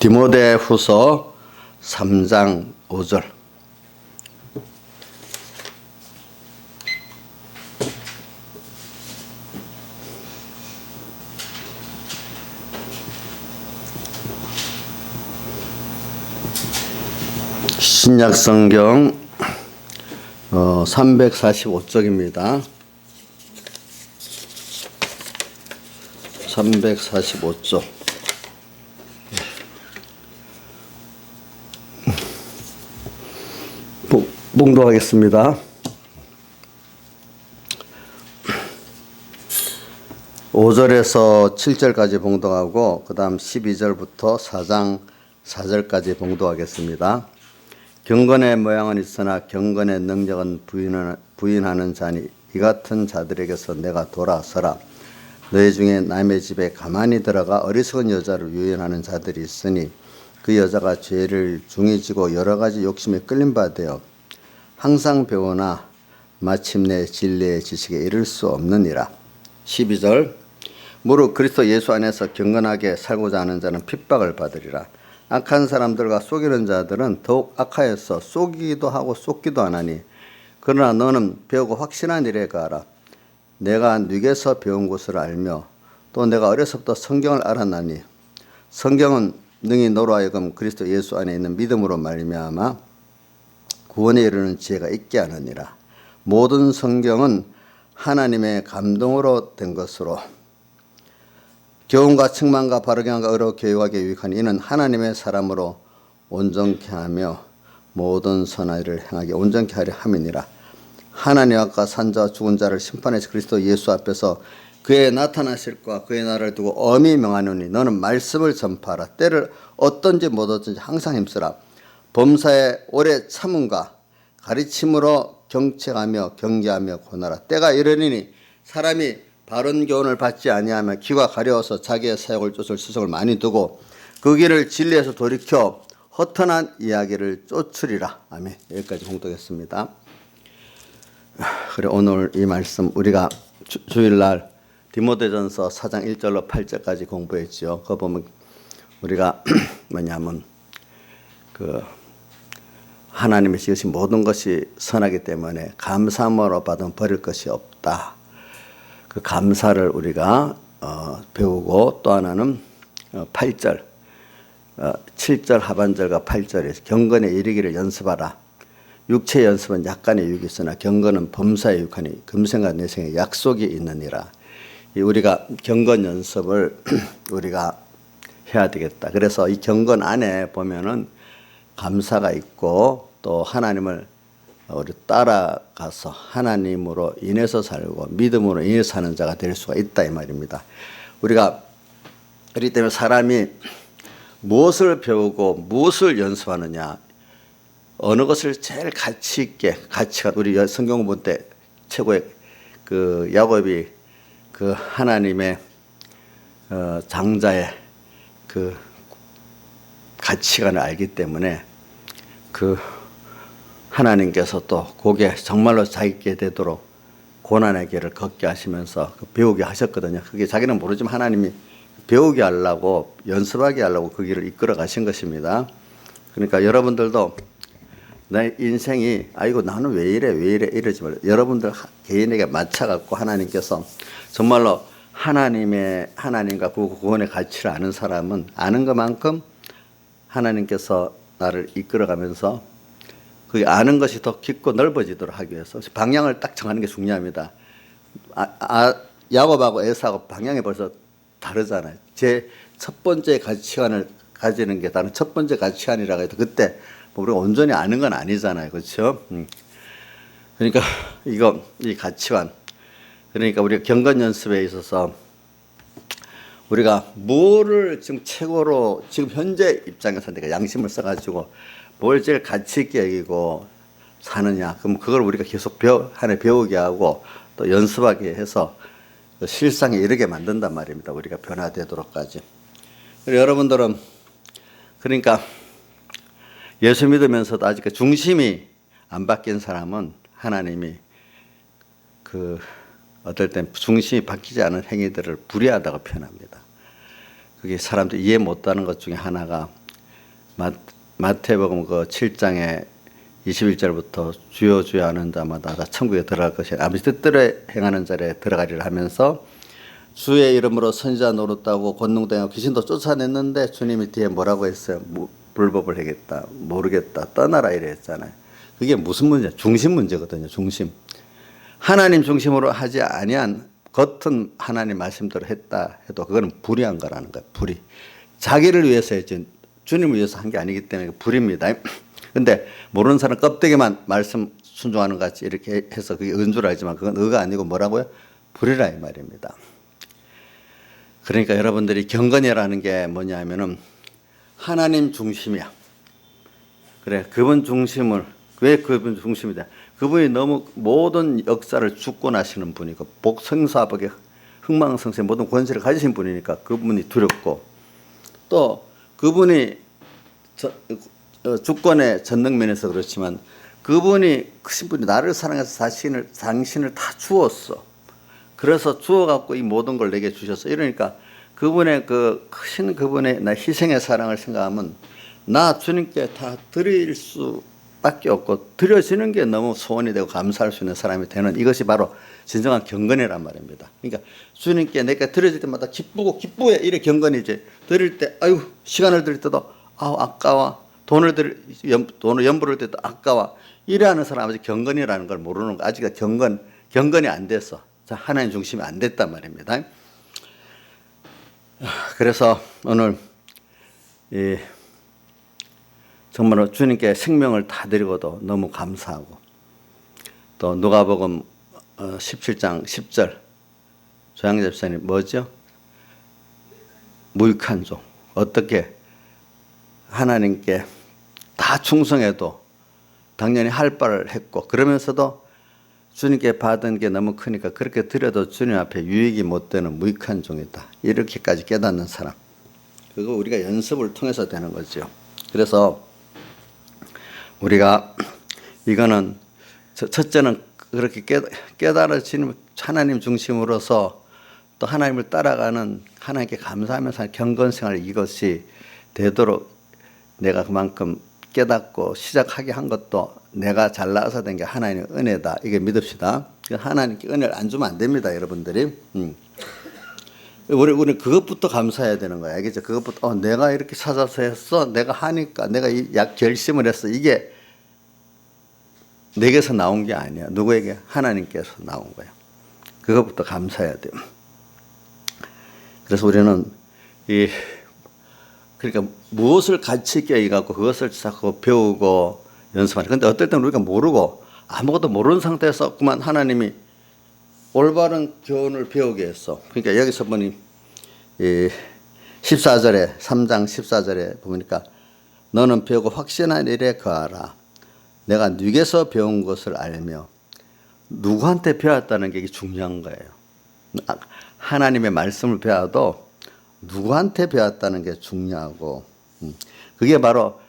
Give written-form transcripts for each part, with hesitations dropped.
디모데후서 3장 5절. 신약성경 345쪽입니다. 345쪽. 봉독하겠습니다. 5절에서 7절까지 봉독하고 그 다음 12절부터 4장 4절까지 봉독하겠습니다. 경건의 모양은 있으나 경건의 능력은 부인하는 자니 이 같은 자들에게서 내가 돌아서라. 너희 중에 남의 집에 가만히 들어가 어리석은 여자를 유인하는 자들이 있으니 그 여자가 죄를 중히 지고 여러 가지 욕심에 끌린 바 되어 항상 배우나 마침내 진리의 지식에 이를 수 없느니라. 12절. 무릇 그리스도 예수 안에서 경건하게 살고자 하는 자는 핍박을 받으리라. 악한 사람들과 속이는 자들은 더욱 악하여서 속이기도 하고 속기도 하나니 그러나 너는 배우고 확신한 일에 가라. 내가 네게서 배운 것을 알며 또 내가 어려서부터 성경을 알았나니 성경은 능히 너로 하여금 그리스도 예수 안에 있는 믿음으로 말미암아 구원에 이르는 지혜가 있게 하느니라. 모든 성경은 하나님의 감동으로 된 것으로 교훈과 책망과 바르게 함과 의로 교육하게 유익하니 이는 하나님의 사람으로 온전케 하며 모든 선한 일을 행하게 온전케 하려 함이니라. 하나님 앞과 산자와 죽은 자를 심판해서 그리스도 예수 앞에서 그의 나타나실 것과 그의 날을 두고 엄히 명하노니 너는 말씀을 전파하라. 때를 어떤지 못 어떤지 항상 힘쓰라. 범사에 오래 참음과 가르침으로 경책하며 경계하며 권하라. 때가 이르리니 사람이 바른 교훈을 받지 아니하며 귀가 가려워서 자기의 사욕을 쫓을 수석을 많이 두고 그 길을 진리에서 돌이켜 허탄한 이야기를 쫓으리라. 아멘. 여기까지 봉독했습니다. 그래, 오늘 이 말씀 우리가 주일날 디모데전서 4장 1절로 8절까지 공부했죠. 그거 보면 우리가 뭐냐면 하나님이 지으신 모든 것이 선하기 때문에 감사함으로 받으면 버릴 것이 없다. 그 감사를 우리가 배우고 또 하나는 8절, 7절 하반절과 8절에서 경건에 이르기를 연습하라. 육체 연습은 약간의 유익이 있으나 경건은 범사에 유익하니 금생과 내생에 약속이 있느니라. 우리가 경건 연습을 우리가 해야 되겠다. 그래서 이 경건 안에 보면은 감사가 있고 또 하나님을 우리 따라가서 하나님으로 인해서 살고 믿음으로 인해서 사는 자가 될 수가 있다 이 말입니다. 우리가 그렇기 때문에 사람이 무엇을 배우고 무엇을 연습하느냐, 어느 것을 제일 가치 있게 가치가 우리 성경 본 때 최고의 그 야곱이 그 하나님의 장자의 그 가치관을 알기 때문에 그 하나님께서 또 그게 정말로 자기께 되도록 고난의 길을 걷게 하시면서 배우게 하셨거든요. 그게 자기는 모르지만 하나님이 배우게 하려고 연습하게 하려고 그 길을 이끌어 가신 것입니다. 그러니까 여러분들도 내 인생이 아이고 나는 왜 이래 이러지 말고 여러분들 개인에게 맞춰갖고 하나님께서 정말로 하나님과 구원의 가치를 아는 사람은 아는 것만큼 하나님께서 나를 이끌어가면서 그 아는 것이 더 깊고 넓어지도록 하기 위해서 방향을 딱 정하는 게 중요합니다. 야곱하고 에사하고 방향이 벌써 다르잖아요. 제 첫 번째 가치관을 가지는 게 다른 첫 번째 가치관이라고 해도 그때 우리가 온전히 아는 건 아니잖아요. 그렇죠? 그러니까 이 가치관. 그러니까 우리가 경건 연습에 있어서 우리가 뭐를 지금 최고로 지금 현재 입장에서 내가 양심을 써가지고 뭘 제일 가치 있게 여기고 사느냐. 그럼 그걸 우리가 계속 배우게 하고 또 연습하게 해서 실상에 이르게 만든단 말입니다. 우리가 변화되도록까지. 그리고 여러분들은 그러니까 예수 믿으면서도 아직 중심이 안 바뀐 사람은 하나님이 어떨 땐 중심이 바뀌지 않은 행위들을 불의하다고 표현합니다. 그게 사람들이 이해 못하는 것 중에 하나가 마태복음 그 7장에 21절부터 주여 주여 하는 자마다 다 천국에 들어갈 것이 아버지 뜻대로 행하는 자리에 들어가리라 하면서 주의 이름으로 선지자 노릇하고 권능당하고 귀신도 쫓아냈는데 주님이 뒤에 뭐라고 했어요? 불법을 하겠다, 모르겠다, 떠나라 이래 했잖아요. 그게 무슨 문제야? 중심 문제거든요. 중심. 하나님 중심으로 하지 아니한 겉은 하나님 말씀대로 했다 해도 그거는 불의한 거라는 거예요. 불의. 자기를 위해서 했지 주님을 위해서 한 게 아니기 때문에 불입니다. 근데 모르는 사람 껍데기만 말씀 순종하는 것 같이 이렇게 해서 그게 은 줄 알지만 그건 의가 아니고 뭐라고요? 불이라 이 말입니다. 그러니까 여러분들이 경건이라는 게 뭐냐 하면은 하나님 중심이야. 그래, 그분 중심을, 왜 그분 중심이다? 그분이 너무 모든 역사를 주권하시는 분이고 복성사복의 흥망성쇠 모든 권세를 가지신 분이니까 그분이 두렵고 또 그분이 주권의 전능면에서 그렇지만 그분이 크신 분이 나를 사랑해서 당신을 다 주었어. 그래서 주어갖고 이 모든 걸 내게 주셨어. 이러니까 그분의 그 크신 그분의 나 희생의 사랑을 생각하면 나 주님께 다 드릴 수밖에 없고 드려지는 게 너무 소원이 되고 감사할 수 있는 사람이 되는 이것이 바로 진정한 경건이란 말입니다. 그러니까 주님께 내가 드려질 때마다 기쁘고 기쁘게 이래 경건이지. 드릴 때 아유 시간을 드릴 때도 아우 아까워. 돈을 연부를 때도 아까워. 이래 하는 사람은 아직 경건이라는 걸 모르는 거. 아직 경건이 안 됐어. 하나님 중심이 안 됐단 말입니다. 그래서 오늘 정말로 주님께 생명을 다 드리고도 너무 감사하고 또 누가복음 17장 10절 조양재 집사님 뭐죠? 무익한 종. 어떻게 하나님께 다 충성해도 당연히 할 바를 했고 그러면서도 주님께 받은 게 너무 크니까 그렇게 드려도 주님 앞에 유익이 못 되는 무익한 종이다. 이렇게까지 깨닫는 사람. 그거 우리가 연습을 통해서 되는 거죠. 그래서 우리가 이거는 첫째는 그렇게 깨달아지는 하나님 중심으로서 또 하나님을 따라가는 하나님께 감사하면서 경건생활 이것이 되도록 내가 그만큼 깨닫고 시작하게 한 것도 내가 잘나서 된 게 하나님의 은혜다. 이게 믿읍시다. 하나님께 은혜를 안 주면 안 됩니다, 여러분들이. 우리 그것부터 감사해야 되는 거야. 알겠죠? 그것부터 내가 이렇게 찾아서 했어. 내가 하니까 내가 결심을 했어. 이게 내게서 나온 게 아니야. 누구에게? 하나님께서 나온 거야. 그것부터 감사해야 돼요. 그래서 우리는 그러니까 무엇을 가치 있게 여기갖고 그것을 자꾸 배우고 연습하는. 근데 어떨 때는 우리가 모르고 아무것도 모르는 상태에서 그만 하나님이 올바른 교훈을 배우게 했어. 그러니까 여기서 보니 14절에 3장 14절에 보니까 너는 배우고 확신한 일에 거하라. 내가 네게서 배운 것을 알며 누구한테 배웠다는 게 중요한 거예요. 하나님의 말씀을 배워도 누구한테 배웠다는 게 중요하고 그게 바로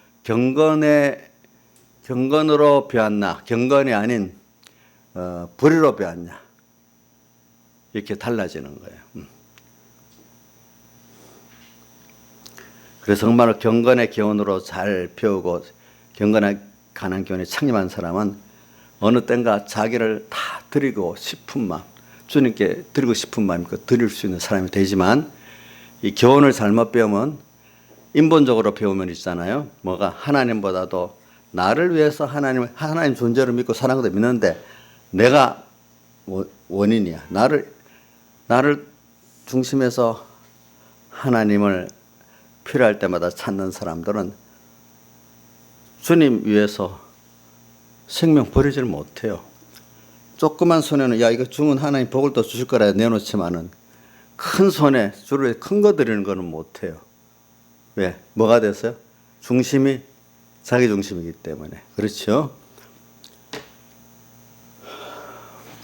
경건으로 배웠나 경건이 아닌 불의로 배웠냐 이렇게 달라지는 거예요. 그래서 정말 경건의 교훈으로 잘 배우고 경건에 관한 교훈에 창림한 사람은 어느 땐가 자기를 다 드리고 싶은 마음 주님께 드리고 싶은 마음이 드릴 수 있는 사람이 되지만 이 교훈을 잘못 배우면 인본적으로 배우면 있잖아요. 뭐가 하나님보다도 나를 위해서 하나님 존재를 믿고 사랑을 믿는데 내가 원인이야. 나를 중심에서 하나님을 필요할 때마다 찾는 사람들은 주님 위해서 생명 버리지를 못해요. 조그만 손에는 야 이거 주면 하나님 복을 더 주실 거라 내놓지만은 큰 손에 주를 위해 큰 거 드리는 거는 못해요. 왜? 뭐가 됐어요? 중심이 자기 중심이기 때문에. 그렇죠?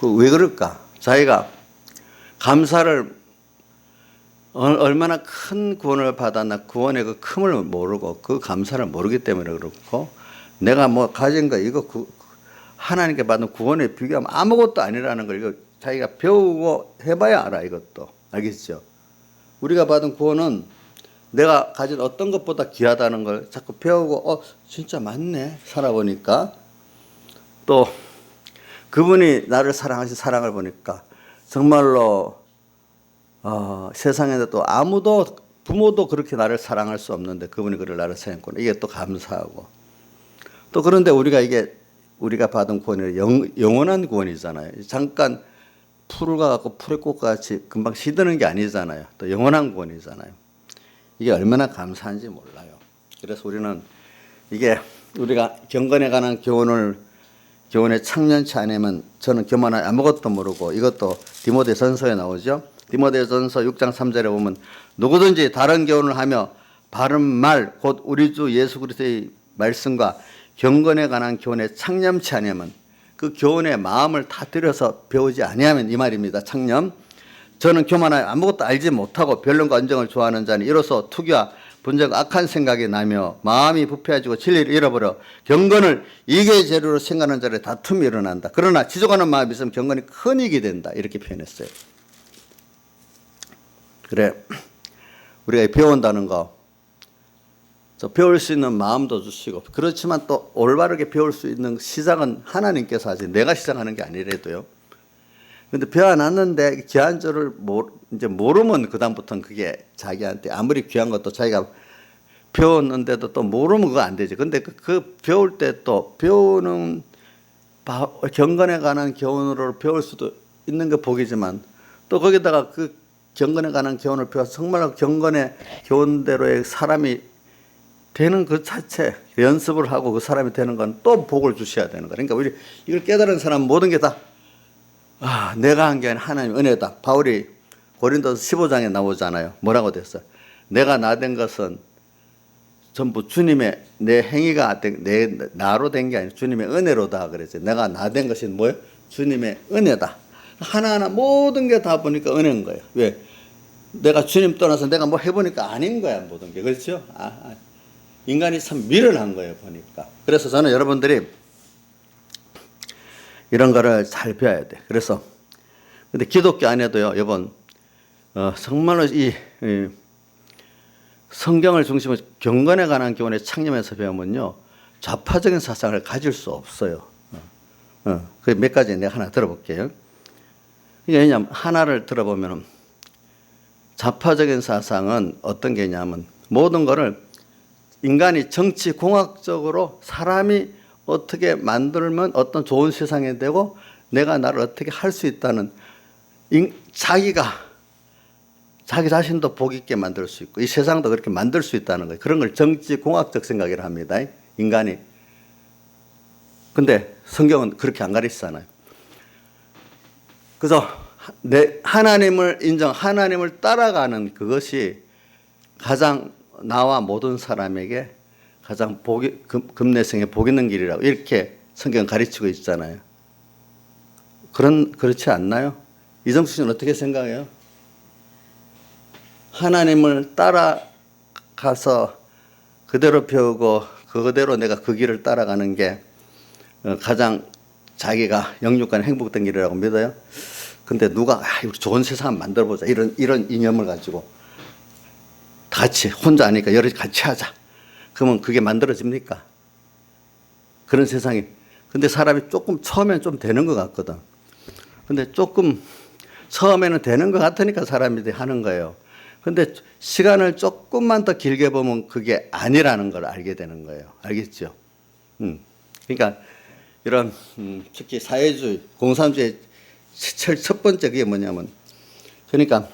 왜 그럴까? 자기가 감사를 얼마나 큰 구원을 받았나 구원의 그 큼을 모르고 그 감사를 모르기 때문에 그렇고 내가 뭐 가진 거 이거 하나님께 받은 구원에 비교하면 아무것도 아니라는 걸 이거 자기가 배우고 해봐야 알아 이것도. 알겠죠? 우리가 받은 구원은 내가 가진 어떤 것보다 귀하다는 걸 자꾸 배우고 진짜 맞네 살아보니까 또 그분이 나를 사랑하신 사랑을 보니까 정말로 세상에서 또 아무도 부모도 그렇게 나를 사랑할 수 없는데 그분이 그를 나를 사랑했구나. 이게 또 감사하고 또 그런데 우리가 받은 구원이 영원한 구원이잖아요. 잠깐 풀을 가갖고 풀의 꽃같이 금방 시드는 게 아니잖아요. 또 영원한 구원이잖아요. 이게 얼마나 감사한지 몰라요. 그래서 우리는 이게 우리가 경건에 관한 교훈에 창년치 않으면 저는 교만한 아무것도 모르고 이것도 디모데전서에 나오죠. 디모데전서 6장 3절에 보면 누구든지 다른 교훈을 하며 바른 말 곧 우리 주 예수 그리스도의 말씀과 경건에 관한 교훈에 창념치 아니하면 그 교훈의 마음을 다 들여서 배우지 아니하면 이 말입니다. 창념. 저는 교만하여 아무것도 알지 못하고 변론과 언쟁을 좋아하는 자니 이로써 투기와 분쟁과 악한 생각이 나며 마음이 부패해지고 진리를 잃어버려 경건을 이계 재료로 생각하는 자들의 다툼이 일어난다. 그러나 지속하는 마음이 있으면 경건이 큰 이익이 된다. 이렇게 표현했어요. 그래 우리가 배운다는 거 배울 수 있는 마음도 주시고 그렇지만 또 올바르게 배울 수 있는 시작은 하나님께서 하지 내가 시작하는 게 아니래도요. 근데 배워놨는데 귀한 줄을 이제 모르면 그다음부터는 그게 자기한테 아무리 귀한 것도 자기가 배웠는데도 또 모르면 그거 안 되지. 근데 그 배울 때 또 배우는 경건에 관한 교훈으로 배울 수도 있는 게 복이지만 또 거기다가 그 경건에 관한 교훈을 배워서 정말 경건의 교훈대로의 사람이 되는 그 자체 연습을 하고 그 사람이 되는 건 또 복을 주셔야 되는 거예요. 그러니까 우리 이걸 깨달은 사람 모든 게 다 내가 한 게 아니라 하나님의 은혜다. 바울이 고린도서 15장에 나오잖아요. 뭐라고 됐어요? 내가 나된 것은 전부 주님의 내 행위가 나로 된 게 아니라 주님의 은혜로다 그랬어요. 내가 나된 것이 뭐예요? 주님의 은혜다. 하나하나 모든 게 다 보니까 은혜인 거예요. 왜? 내가 주님 떠나서 내가 뭐 해보니까 아닌 거야 모든 게. 그렇죠? 인간이 참 미련한 거예요 보니까. 그래서 저는 여러분들이 이런 거를 잘 배워야 돼. 그래서 근데 기독교 안에도요, 이번 정말로 이 성경을 중심으로 경건에 관한 교훈에 창념해서 배우면요 좌파적인 사상을 가질 수 없어요. 그 몇 가지 내가 하나 들어볼게요. 왜냐하면 하나를 들어보면 좌파적인 사상은 어떤 게냐면 모든 거를 인간이 정치 공학적으로 사람이 어떻게 만들면 어떤 좋은 세상이 되고 내가 나를 어떻게 할 수 있다는 자기 자신도 복 있게 만들 수 있고 이 세상도 그렇게 만들 수 있다는 거예요. 그런 걸 정치 공학적 생각이라 합니다. 인간이. 근데 성경은 그렇게 안 가르치잖아요. 그래서 하나님을 하나님을 따라가는 그것이 가장 나와 모든 사람에게 가장 금내성에 복 있는 길이라고 이렇게 성경 가르치고 있잖아요. 그렇지 않나요? 이정수 씨는 어떻게 생각해요? 하나님을 따라가서 그대로 배우고 그대로 내가 그 길을 따라가는 게 가장 자기가 영육간 행복된 길이라고 믿어요? 근데 누가 우리 좋은 세상 만들어보자 이런 이념을 가지고 같이 혼자 하니까 여러 같이 하자. 그러면 그게 만들어집니까? 그런 세상이. 근데 사람이 조금 처음엔 좀 되는 것 같거든. 근데 조금 처음에는 되는 것 같으니까 사람이 하는 거예요. 근데 시간을 조금만 더 길게 보면 그게 아니라는 걸 알게 되는 거예요. 알겠죠? 그러니까 이런 특히 사회주의, 공산주의 첫 번째 그게 뭐냐면 그러니까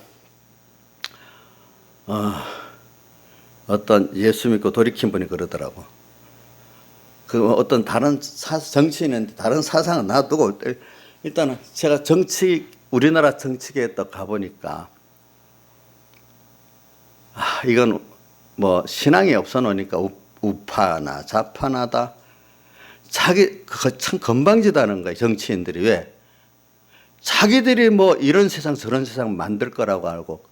어떤 예수 믿고 돌이킨 분이 그러더라고. 그 어떤 다른 정치인은 다른 사상은 놔두고 일단은 제가 우리나라 정치계에 또 가보니까 이건 뭐 신앙이 없어 놓으니까 우파나 좌파나다 그거 참 건방지다는 거예요. 정치인들이. 왜? 자기들이 뭐 이런 세상 저런 세상 만들 거라고 알고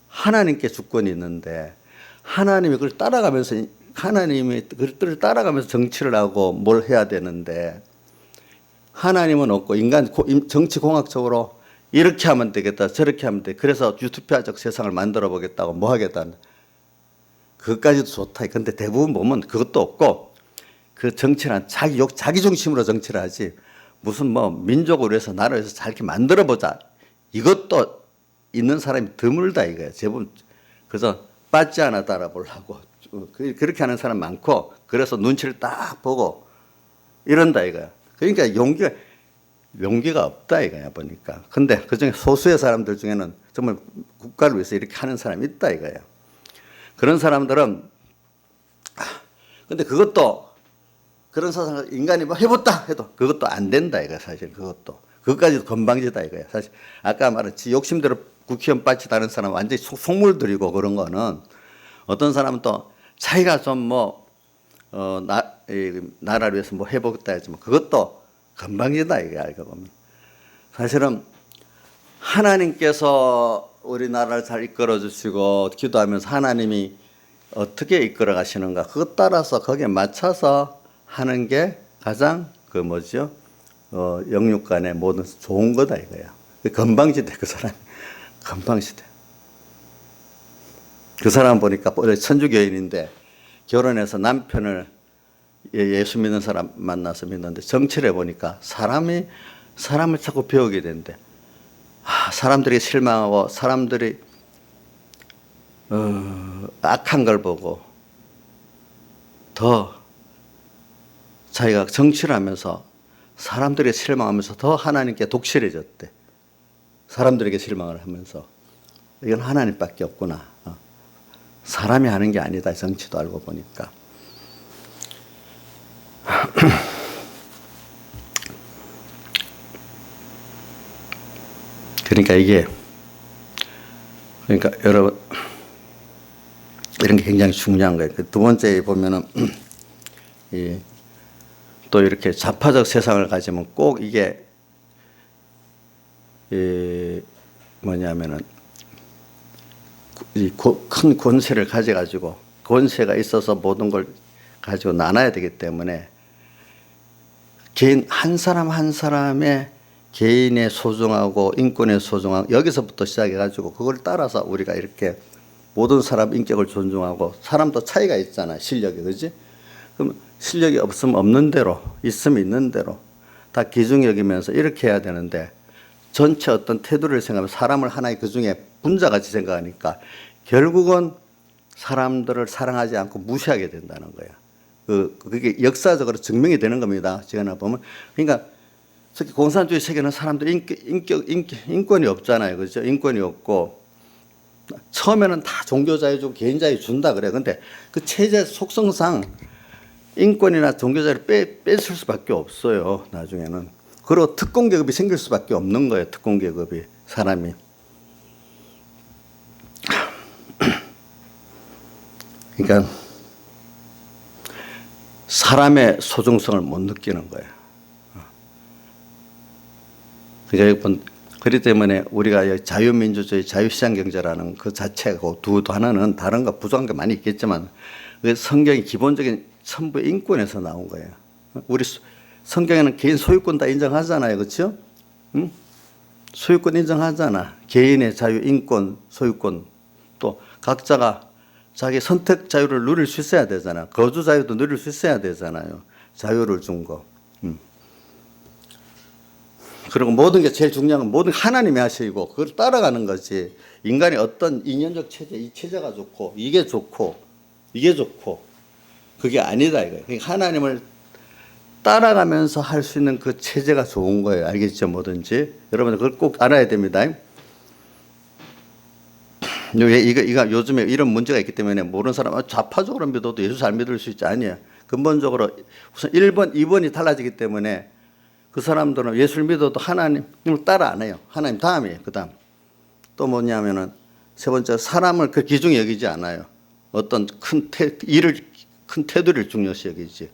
하나님께 주권이 있는데 하나님이 그걸 따라가면서 하나님이 그들을 따라가면서 정치를 하고 뭘 해야 되는데 하나님은 없고 인간 정치 공학적으로 이렇게 하면 되겠다 저렇게 하면 돼. 그래서 유토피아적 세상을 만들어 보겠다고 뭐 하겠다. 그것까지도 좋다. 근데 대부분 보면 그것도 없고 그 정치란 자기 중심으로 정치를 하지 무슨 뭐 민족을 위해서 나라를 위해서 잘 이렇게 만들어 보자. 이것도 있는 사람이 드물다 이거야. 대부분 그래서 빠지 않아 따라보려고 그렇게 하는 사람 많고 그래서 눈치를 딱 보고 이런다 이거야. 그러니까 용기가 없다 이거야 보니까. 근데 그중에 소수의 사람들 중에는 정말 국가를 위해서 이렇게 하는 사람이 있다 이거야. 그런 사람들은 근데 그것도 그런 사상을 인간이 뭐 해봤다 해도 그것도 안 된다 이거야 사실. 그것까지도 건방지다 이거야 사실. 아까 말한 지 욕심대로 국회의원 빠지다는 사람은 완전히 속물들이고 그런 거는 어떤 사람은 또 자기가 좀 뭐 나라를 위해서 뭐 해보겠다 했지만 그것도 건방지다 이게 알고 보면. 사실은 하나님께서 우리나라를 잘 이끌어 주시고 기도하면서 하나님이 어떻게 이끌어 가시는가 그것 따라서 거기에 맞춰서 하는 게 가장 그 뭐죠 영육 간의 모든 좋은 거다 이거야. 건방지대 그 사람이. 건방지대. 그 사람 보니까 천주교인인데 결혼해서 남편을 예수 믿는 사람 만나서 믿는데 정치를 해보니까 사람을 자꾸 배우게 된대. 사람들이 실망하고 사람들이 악한 걸 보고 더 자기가 정치를 하면서 사람들에게 실망하면서 더 하나님께 독실해졌대. 사람들에게 실망을 하면서 이건 하나님밖에 없구나. 사람이 하는 게 아니다. 정치도 알고 보니까. 그러니까 여러분 이런 게 굉장히 중요한 거예요. 두 번째 보면은 또 이렇게 좌파적 세상을 가지면 꼭 이게 뭐냐면은 이 큰 권세를 가져가지고 권세가 있어서 모든 걸 가지고 나눠야 되기 때문에 개인 한 사람 한 사람의 개인의 소중하고 인권의 소중함 여기서부터 시작해가지고 그걸 따라서 우리가 이렇게 모든 사람 인격을 존중하고 사람도 차이가 있잖아 실력이 그지? 그럼 실력이 없으면 없는 대로 있으면 있는 대로 다 기중 여기면서 이렇게 해야 되는데 전체 어떤 태도를 생각하면 사람을 하나의 그중에 분자같이 생각하니까 결국은 사람들을 사랑하지 않고 무시하게 된다는 거야. 그게 역사적으로 증명이 되는 겁니다. 제가 보면 그러니까 특히 공산주의 세계는 사람들이 인권이 없잖아요. 그렇죠? 인권이 없고 처음에는 다 종교자유 주고 개인자유 준다 그래. 근데 그 체제 속성상 인권이나 종교자유를 뺏을 수밖에 없어요. 나중에는. 그리고 특공계급이 생길 수밖에 없는 거예요. 특공계급이 사람이. 그러니까 사람의 소중성을 못 느끼는 거예요. 그러니까 그렇기 때문에 우리가 자유민주주의, 자유시장경제라는 그 자체고 두 하나는 다른 거 부족한 게 많이 있겠지만 성경이 기본적인 천부의 인권에서 나온 거예요. 우리 성경에는 개인 소유권 다 인정하잖아요. 그렇죠? 응? 소유권 인정하잖아. 개인의 자유, 인권, 소유권 또 각자가 자기 선택 자유를 누릴 수 있어야 되잖아. 거주 자유도 누릴 수 있어야 되잖아요. 자유를 준 거. 그리고 모든 게 제일 중요한 건 모든 하나님이 하시고 그걸 따라가는 거지. 인간이 어떤 인연적 체제, 이 체제가 좋고 이게 좋고 이게 좋고 그게 아니다 이거예요. 그러니까 하나님을 따라가면서 할 수 있는 그 체제가 좋은 거예요. 알겠죠? 뭐든지. 여러분 그걸 꼭 알아야 됩니다. 이거 요즘에 이런 문제가 있기 때문에 모르는 사람은 좌파적으로 믿어도 예수 잘 믿을 수 있지 아니에요. 근본적으로 우선 1번, 2번이 달라지기 때문에 그 사람들은 예수를 믿어도 하나님을 따라 안 해요. 하나님 다음이에요. 그 다음. 또 뭐냐면은 세 번째 사람을 그 기중에 여기지 않아요. 어떤 큰 테두리를 중요시 여기지.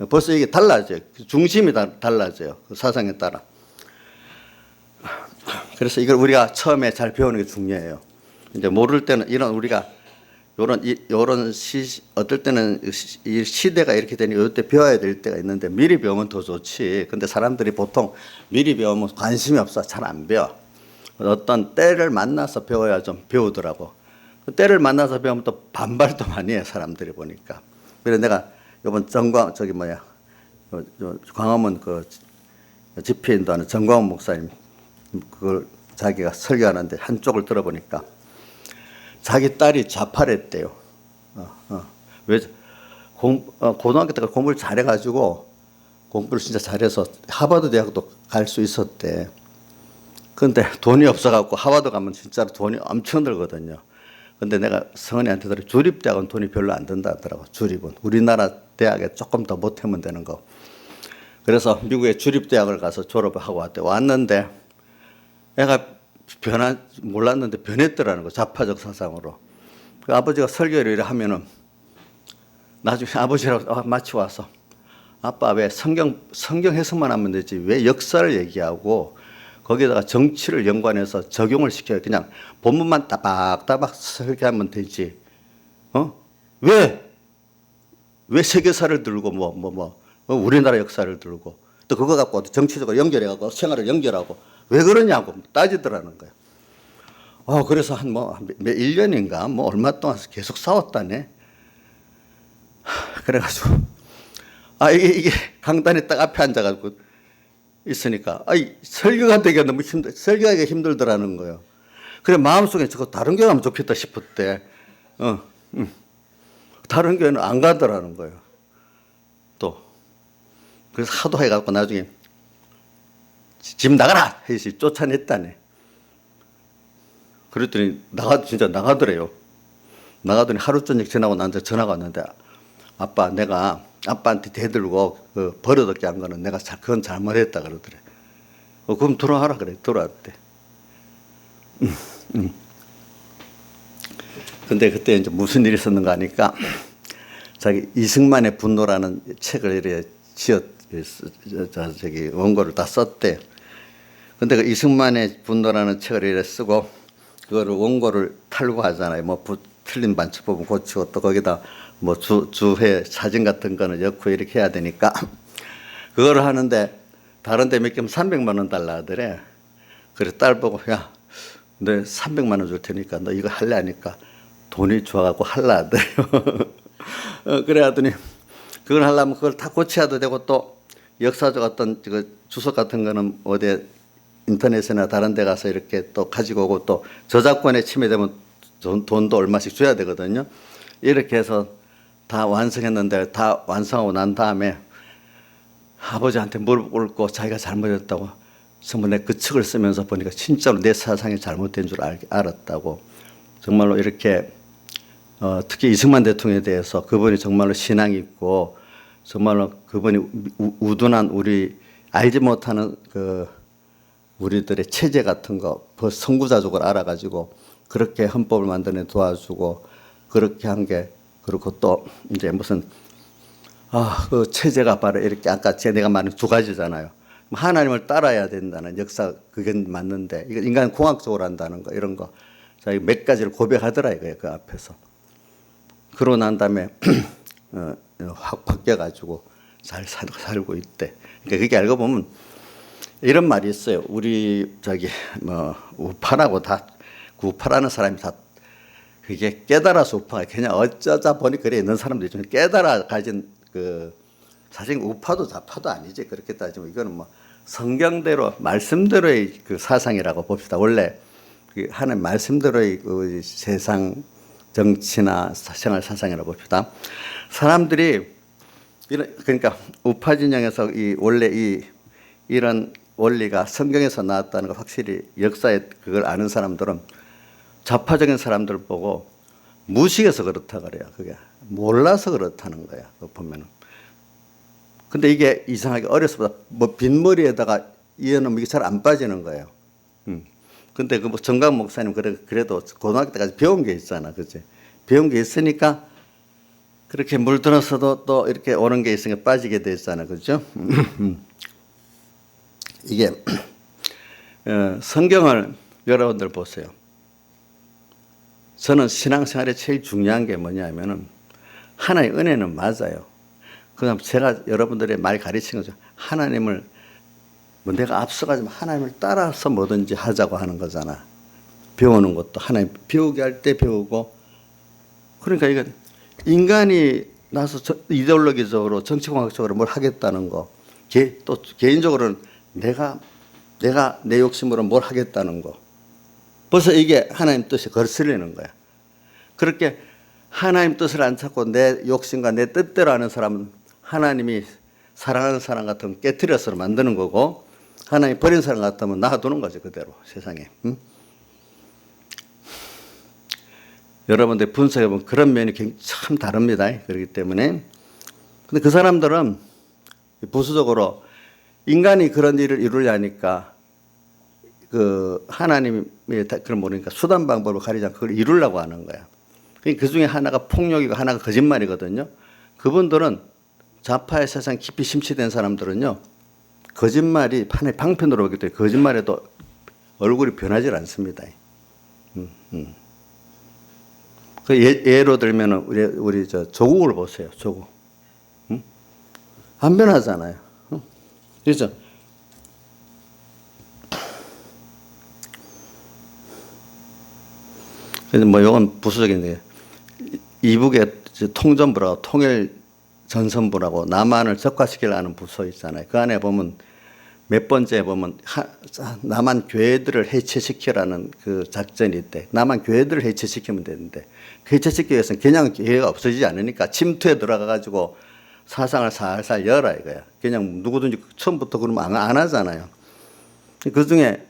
벌써 이게 달라져요. 중심이 달라져요. 그 사상에 따라. 그래서 이걸 우리가 처음에 잘 배우는 게 중요해요. 이제 모를 때는 우리가 어떨 때는 이 시대가 이렇게 되니 이때 배워야 될 때가 있는데 미리 배우면 더 좋지. 근데 사람들이 보통 미리 배우면 관심이 없어. 잘 안 배워. 어떤 때를 만나서 배워야 좀 배우더라고. 때를 만나서 배우면 또 반발도 많이 해, 사람들이 보니까. 그래서 내가 이번 광화문 그 집회 인도하는 정광훈 목사님, 그걸 자기가 설교하는데 한쪽을 들어보니까 자기 딸이 좌파랬대요. 왜 고등학교 때 공부를 잘해가지고 공부를 진짜 잘해서 하버드 대학도 갈 수 있었대. 그런데 돈이 없어갖고 하버드 가면 진짜로 돈이 엄청 들거든요. 근데 내가 성은이한테 들어 주립대학은 돈이 별로 안 든다 하더라고. 주립은 우리나라 대학에 조금 더 못하면 되는 거. 그래서 미국의 주립대학을 가서 졸업을 하고 왔대. 왔는데 애가 몰랐는데 변했더라는 거. 좌파적 사상으로. 그 아버지가 설교를 하면은 나중에 아버지라고 마치 와서 아빠 왜 성경 해석만 하면 되지 왜 역사를 얘기하고 거기다가 정치를 연관해서 적용을 시켜요. 그냥 본문만 따박따박 설계하면 되지. 왜 세계사를 들고 우리나라 역사를 들고 또 그거 갖고 정치적으로 연결해갖고 생활을 연결하고 왜 그러냐고 따지더라는 거예요. 그래서 한 1년인가 얼마 동안 계속 싸웠다네. 그래가지고 이게 강단에 딱 앞에 앉아가지고 있으니까 설교가 되기가 너무 설교하기가 힘들더라는 거예요. 그래 마음속에 저거 다른 교회 가면 좋겠다 싶었대. 다른 교회는 안 가더라는 거예요. 또 그래서 하도 해갖고 나중에 집 나가라 해서 쫓아냈다네. 그랬더니 진짜 나가더래요. 나가더니 하루 저녁 지나고 나한테 전화가 왔는데 아빠 내가 아빠한테 대들고 그 버릇없게 한 거는 내가 그건 잘못했다 그러더래. 그럼 들어와라 그래. 들어왔대. 근데 그때 이제 무슨 일이 있었는가 하니까 자기 이승만의 분노라는 책을 이렇게 원고를 다 썼대. 근데 그 이승만의 분노라는 책을 이렇게 쓰고 그거를 원고를 탈고하잖아요. 틀린 반칙 부분 고치고 또 거기다 주회 사진 같은 거는 넣고 이렇게 해야 되니까 그거를 하는데 다른 데 맡기면 300만 원 달라 하더래. 그래서 딸 보고 야, 너 300만 원 줄 테니까 너 이거 할래 하니까 돈이 좋아갖고 할라 하더래요. 그래 하더니 그걸 하려면 그걸 다 고쳐야도 되고 또 역사적 어떤 주석 같은 거는 어디 인터넷이나 다른 데 가서 이렇게 또 가지고 오고 또 저작권에 침해되면 돈도 얼마씩 줘야 되거든요. 이렇게 해서 다 완성했는데 다 완성하고 난 다음에 아버지한테 무릎 꿇고 자기가 잘못했다고 정말 내 그 책을 쓰면서 보니까 진짜로 내 사상이 잘못된 줄 알았다고 정말로 이렇게 특히 이승만 대통령에 대해서 그분이 정말로 신앙이 있고 정말로 그분이 우둔한 우리 알지 못하는 우리들의 체제 같은 거 선구자족을 알아가지고 그렇게 헌법을 만드는 도와주고 그렇게 한 게 그렇고 또 이제 무슨 그 체제가 바로 이렇게 아까 내가 말한 두 가지잖아요. 하나님을 따라야 된다는 역사 그게 맞는데 이거 인간 공학적으로 한다는 거 이런 거 자기 몇 가지를 고백하더라 이거예요 그 앞에서. 그러고 난 다음에 확 바뀌어가지고 잘 살고 있대. 그러니까 그게 알고 보면 이런 말이 있어요. 우리 우파라고 다 우파라는 사람이 다 그게 깨달아서 우파가 그냥 어쩌다 보니 그래 있는 사람들이 좀 깨달아 가진 사실 우파도 좌파도 아니지 그렇게 따지면 이거는 성경대로 말씀대로의 그 사상이라고 봅시다. 원래 하나님 말씀대로의 그 세상 정치나 생활 사상이라고 봅시다. 사람들이 그러니까 우파 진영에서 원래 이런 원리가 성경에서 나왔다는 걸 확실히 역사에 그걸 아는 사람들은 좌파적인 사람들 보고 무식해서 그렇다 그래요. 그게 몰라서 그렇다는 거야. 보면은. 근데 이게 이상하게 어려서부터 빈머리에다가 이어놓으면 이게 잘 안 빠지는 거예요. 근데 정강 목사님 그래도 고등학교 때까지 배운 게 있잖아. 그치? 배운 게 있으니까 그렇게 물들어서도 또 이렇게 오는 게 있으니까 빠지게 돼 있잖아. 그죠? 이게 성경을 여러분들 보세요. 저는 신앙생활에 제일 중요한 게 뭐냐면은 하나의 은혜는 맞아요. 그다음 제가 여러분들의 말 가르치는 거죠. 하나님을 내가 앞서가지만 하나님을 따라서 뭐든지 하자고 하는 거잖아. 배우는 것도 하나님 배우게 할 때 배우고 그러니까 이건 인간이 나서 이데올로기적으로 정치공학적으로 뭘 하겠다는 거, 또 개인적으로는 내가 내 욕심으로 뭘 하겠다는 거. 벌써 이게 하나님 뜻이 거슬리는 거야. 그렇게 하나님 뜻을 안 찾고 내 욕심과 내 뜻대로 하는 사람은 하나님이 사랑하는 사람 같으면 깨트려서 만드는 거고, 하나님 버린 사람 같으면 놔두는 거죠, 그대로 세상에. 응? 여러분들 분석해보면 그런 면이 참 다릅니다. 그렇기 때문에. 근데 그 사람들은 부수적으로 인간이 그런 일을 이루려니까 그 하나님이 그런 모르니까 수단 방법을 가리지 않고 그걸 이루려고 하는 거야. 그 중에 하나가 폭력이고 하나가 거짓말이거든요. 그분들은 좌파의 세상 깊이 심취된 사람들은요, 거짓말이 판에 방편으로 오기 때문에 거짓말에도 얼굴이 변하지 않습니다. 그 예로 들면 우리 조국을 보세요. 조국. 안 변하잖아요. 그렇죠? 그래서 뭐 이건 부수적인데, 이북의 통전부라고 통일전선부라고 남한을 적화시키려는 부서 있잖아요. 그 안에 보면 몇 번째 보면 남한 교회들을 해체시키라는 그 작전이 있대. 남한 교회들을 해체시키면 되는데, 그 해체시키기 위해서는 그냥 교회가 없어지지 않으니까 침투에 들어가 가지고 사상을 살살 열어 이거야. 그냥 누구든지 처음부터 그러면 안 하잖아요. 그 중에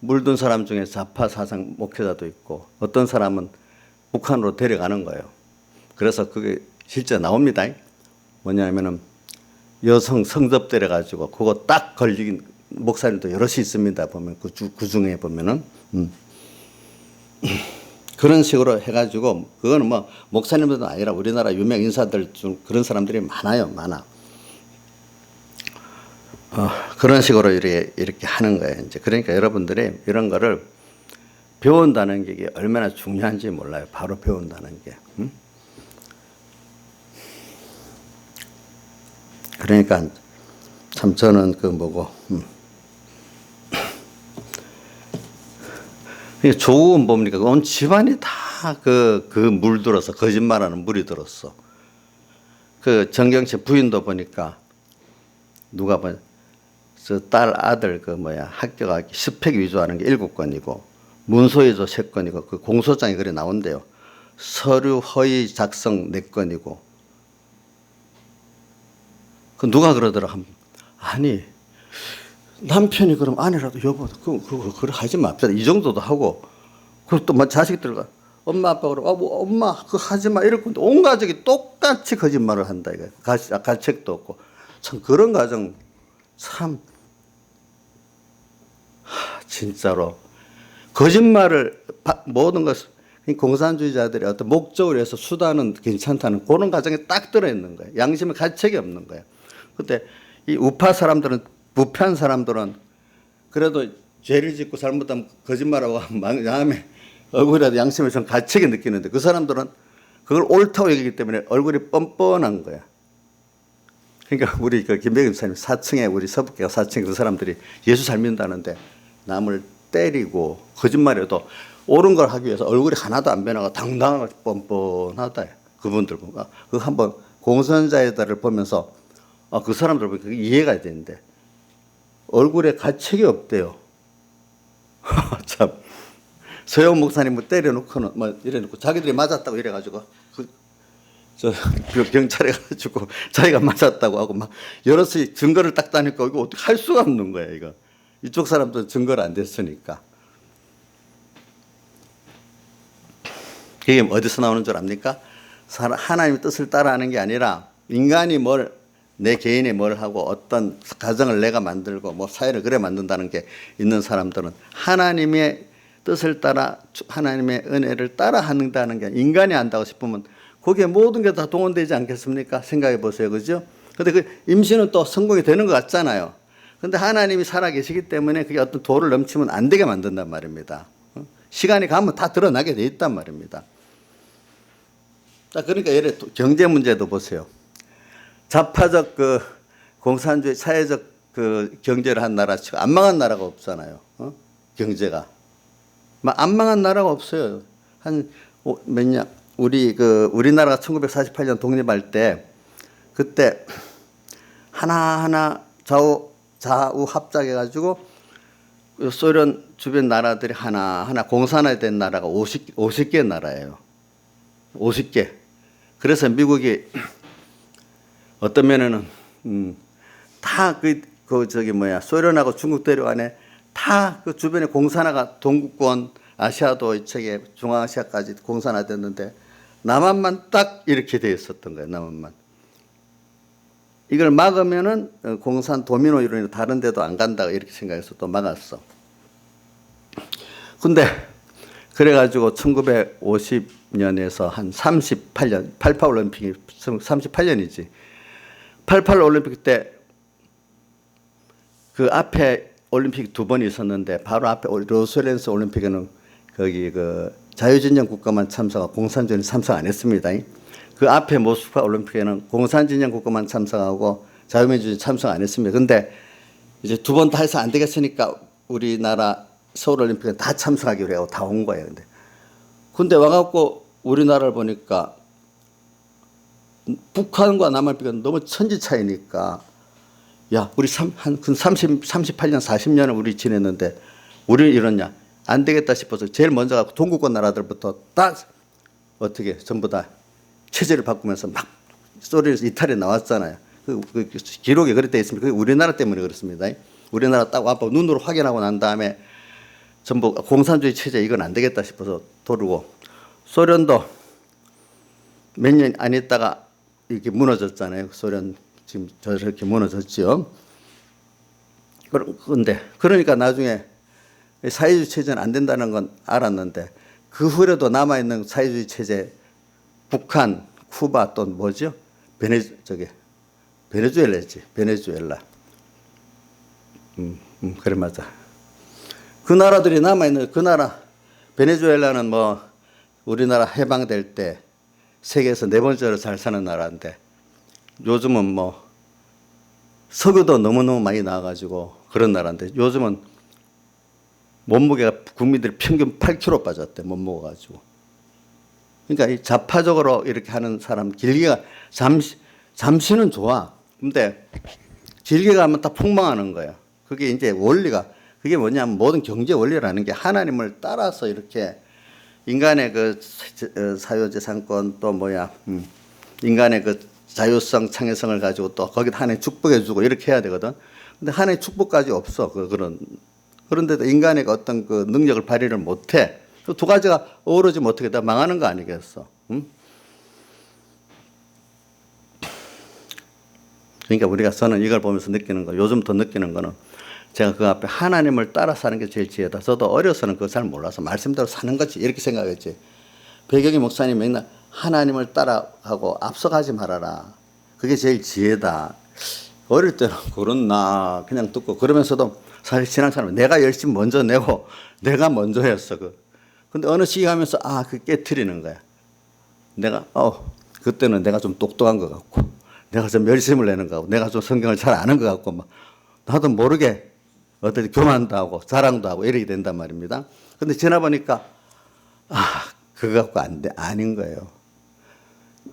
물든 사람 중에 좌파 사상 목회자도 있고, 어떤 사람은 북한으로 데려가는 거예요. 그래서 그게 실제 나옵니다. 뭐냐면은 여성 성접대래 가지고 그거 딱 걸리긴 목사님도 여럿이 있습니다. 보면 그 중에 보면은 그런 식으로 해가지고, 그거는 뭐 목사님들도 아니라 우리나라 유명 인사들 중 그런 사람들이 많아. 그런 식으로 이렇게 하는 거예요. 이제 그러니까 여러분들이 이런 거를 배운다는 게 얼마나 중요한지 몰라요. 바로 배운다는 게. 그러니까 참 저는 그 뭐고, 조국은 뭡니까? 온 집안이 다 그 물들어서 거짓말하는 물이 들었어. 그 정경심 부인도 보니까 누가 봐, 저 딸 아들 그 합격하기 스펙 위조하는 게 7건이고 문서위조 3건이고 그 공소장이 그래 나온대요. 서류 허위 작성 4건이고. 그 누가 그러더라. 아니 남편이 그럼 아내라도 여보 그거 하지 맙시다. 이 정도도 하고, 그리고 또 자식들과 엄마 아빠 그러고 엄마 그거 하지 마 이럴 건데 온 가족이 똑같이 거짓말을 한다 이거. 가책도 없고. 참 그런 가정 참 진짜로 거짓말을 모든 것 공산주의자들이 어떤 목적을 위해서 수단은 괜찮다는 그런 가정에 딱 들어있는 거예요. 양심의 가책이 없는 거예요. 근데 이 우파 사람들은, 부패한 사람들은 그래도 죄를 짓고 잘못하면 거짓말하고 다음에 얼굴이라도 양심을 좀 가책이 느끼는데, 그 사람들은 그걸 옳다고 여기기 때문에 얼굴이 뻔뻔한 거야. 그러니까 우리 그 김백임 목사님 4층에 우리 서북계가 4층에 그 사람들이 예수 잘 믿는다는데 남을 때리고 거짓말해도 옳은 걸 하기 위해서 얼굴이 하나도 안 변하고 당당하고 뻔뻔하다. 그분들 보면 그 한번 공선자들을 보면서 그 사람들 보면 그게 이해가 되는데 얼굴에 가책이 없대요. 참. 서영 목사님 뭐 때려놓고는 뭐 이래놓고 자기들이 맞았다고 이래가지고 경찰에 가지고 자기가 맞았다고 하고 막 여럿이 증거를 딱 따니까 이거 어떻게 할 수가 없는 거야 이거. 이쪽 사람도 증거를 안 됐으니까. 이게 어디서 나오는 줄 압니까? 하나님의 뜻을 따라하는 게 아니라 인간이 내 개인이 뭘 하고 어떤 가정을 내가 만들고 뭐 사회를 그래 만든다는 게 있는 사람들은 하나님의 뜻을 따라 하나님의 은혜를 따라 한다는 게 인간이 한다고 싶으면 거기에 모든 게 다 동원되지 않겠습니까? 생각해 보세요. 그죠? 근데 그 임신은 또 성공이 되는 것 같잖아요. 근데 하나님이 살아계시기 때문에 그게 어떤 도를 넘치면 안 되게 만든단 말입니다. 시간이 가면 다 드러나게 돼 있단 말입니다. 자, 그러니까 예를 들어 경제 문제도 보세요. 좌파적 그 공산주의 사회적 그 경제를 한 나라 치고 안 망한 나라가 없잖아요. 경제가. 안 망한 나라가 없어요. 한 몇 년, 우리나라가 1948년 독립할 때 그때 하나하나 좌우 합작해 가지고 소련 주변 나라들이 하나하나 공산화된 나라가 50개 나라예요. 50개. 그래서 미국이 어떤 면에는 다 소련하고 중국 대륙 안에 다 그 주변에 공산화가 동구권 아시아도 이쪽에 중앙아시아까지 공산화됐는데 남한만 딱 이렇게 돼 있었던 거예요. 남한만. 이걸 막으면은 공산 도미노 이론이 다른 데도 안 간다 이렇게 생각해서 또 막았어. 근데 그래가지고 1950년에서 한 38년 88 올림픽이 38년이지. 88 올림픽 때 그 앞에 올림픽 두 번 있었는데 바로 앞에 로스웰렌스 올림픽에는 거기 그 자유진영 국가만 참석하고 공산주의는 참석 안 했습니다. 그 앞에 모스크바 올림픽에는 공산진영 국가만 참석하고 자유민주주의 참석 안 했습니다. 근데 이제 두 번 다 해서 안 되겠으니까 우리나라 서울 올림픽은 다 참석하기로 하고 다 온 거예요. 근데 와갖고 우리나라를 보니까 북한과 남한비가 너무 천지 차이니까 야, 우리 38년, 40년을 우리 지냈는데 우리는 이러냐? 안 되겠다 싶어서 제일 먼저 가고 동구권 나라들부터 딱 어떻게 전부 다 체제를 바꾸면서 막 소련에서 이탈이 나왔잖아요. 그 기록에 그렇게 돼 있습니다. 그게 우리나라 때문에 그렇습니다. 우리나라 딱 와서 눈으로 확인하고 난 다음에 전부 공산주의 체제 이건 안 되겠다 싶어서 도르고 소련도 몇 년 안 있다가 이렇게 무너졌잖아요. 소련 지금 저렇게 무너졌죠. 그런데 그러니까 나중에 사회주의 체제는 안 된다는 건 알았는데 그 후에도 남아있는 사회주의 체제 북한, 쿠바 또 뭐죠? 베네수엘라지. 베네수엘라. 그래 맞아. 그 나라들이 남아있는 그 나라 베네수엘라는 뭐 우리나라 해방될 때 세계에서 네 번째로 잘 사는 나라인데 요즘은 뭐 석유도 너무너무 많이 나와가지고 그런 나라인데 요즘은 몸무게가 국민들이 평균 8kg 빠졌대. 못 먹어가지고. 그러니까 이 좌파적으로 이렇게 하는 사람 길게가 잠시는 좋아. 근데 길게 가면 다 폭망하는 거야. 그게 이제 원리가 그게 뭐냐면 모든 경제 원리라는 게 하나님을 따라서 이렇게 인간의 그 사유재산권 또 인간의 그 자유성, 창의성을 가지고 또 거기다 하나님 축복해주고 이렇게 해야 되거든. 근데 하나님 축복까지 없어. 그런데도 인간의 어떤 그 능력을 발휘를 못해. 그 두 가지가 어우러지면 어떻게 다 망하는 거 아니겠어? 응? 그러니까 저는 이걸 보면서 느끼는 거, 요즘 더 느끼는 거는 제가 그 앞에 하나님을 따라 사는 게 제일 지혜다. 저도 어려서는 그거 잘 몰라서 말씀대로 사는 거지 이렇게 생각했지. 배경희 목사님 맨날 하나님을 따라가고 앞서가지 말아라. 그게 제일 지혜다. 어릴 때는 그렇나 그냥 듣고 그러면서도 사실 신앙생활은 내가 열심히 먼저 내고 내가 먼저 했어. 근데 어느 시기 가면서 그 깨트리는 거야. 내가 그때는 내가 좀 똑똑한 것 같고 내가 좀 열심을 내는 것 같고 내가 좀 성경을 잘 아는 것 같고 막 나도 모르게 어떻게 교만도 하고 자랑도 하고 이렇게 된단 말입니다. 근데 지나 보니까 그거 갖고 아닌 거예요.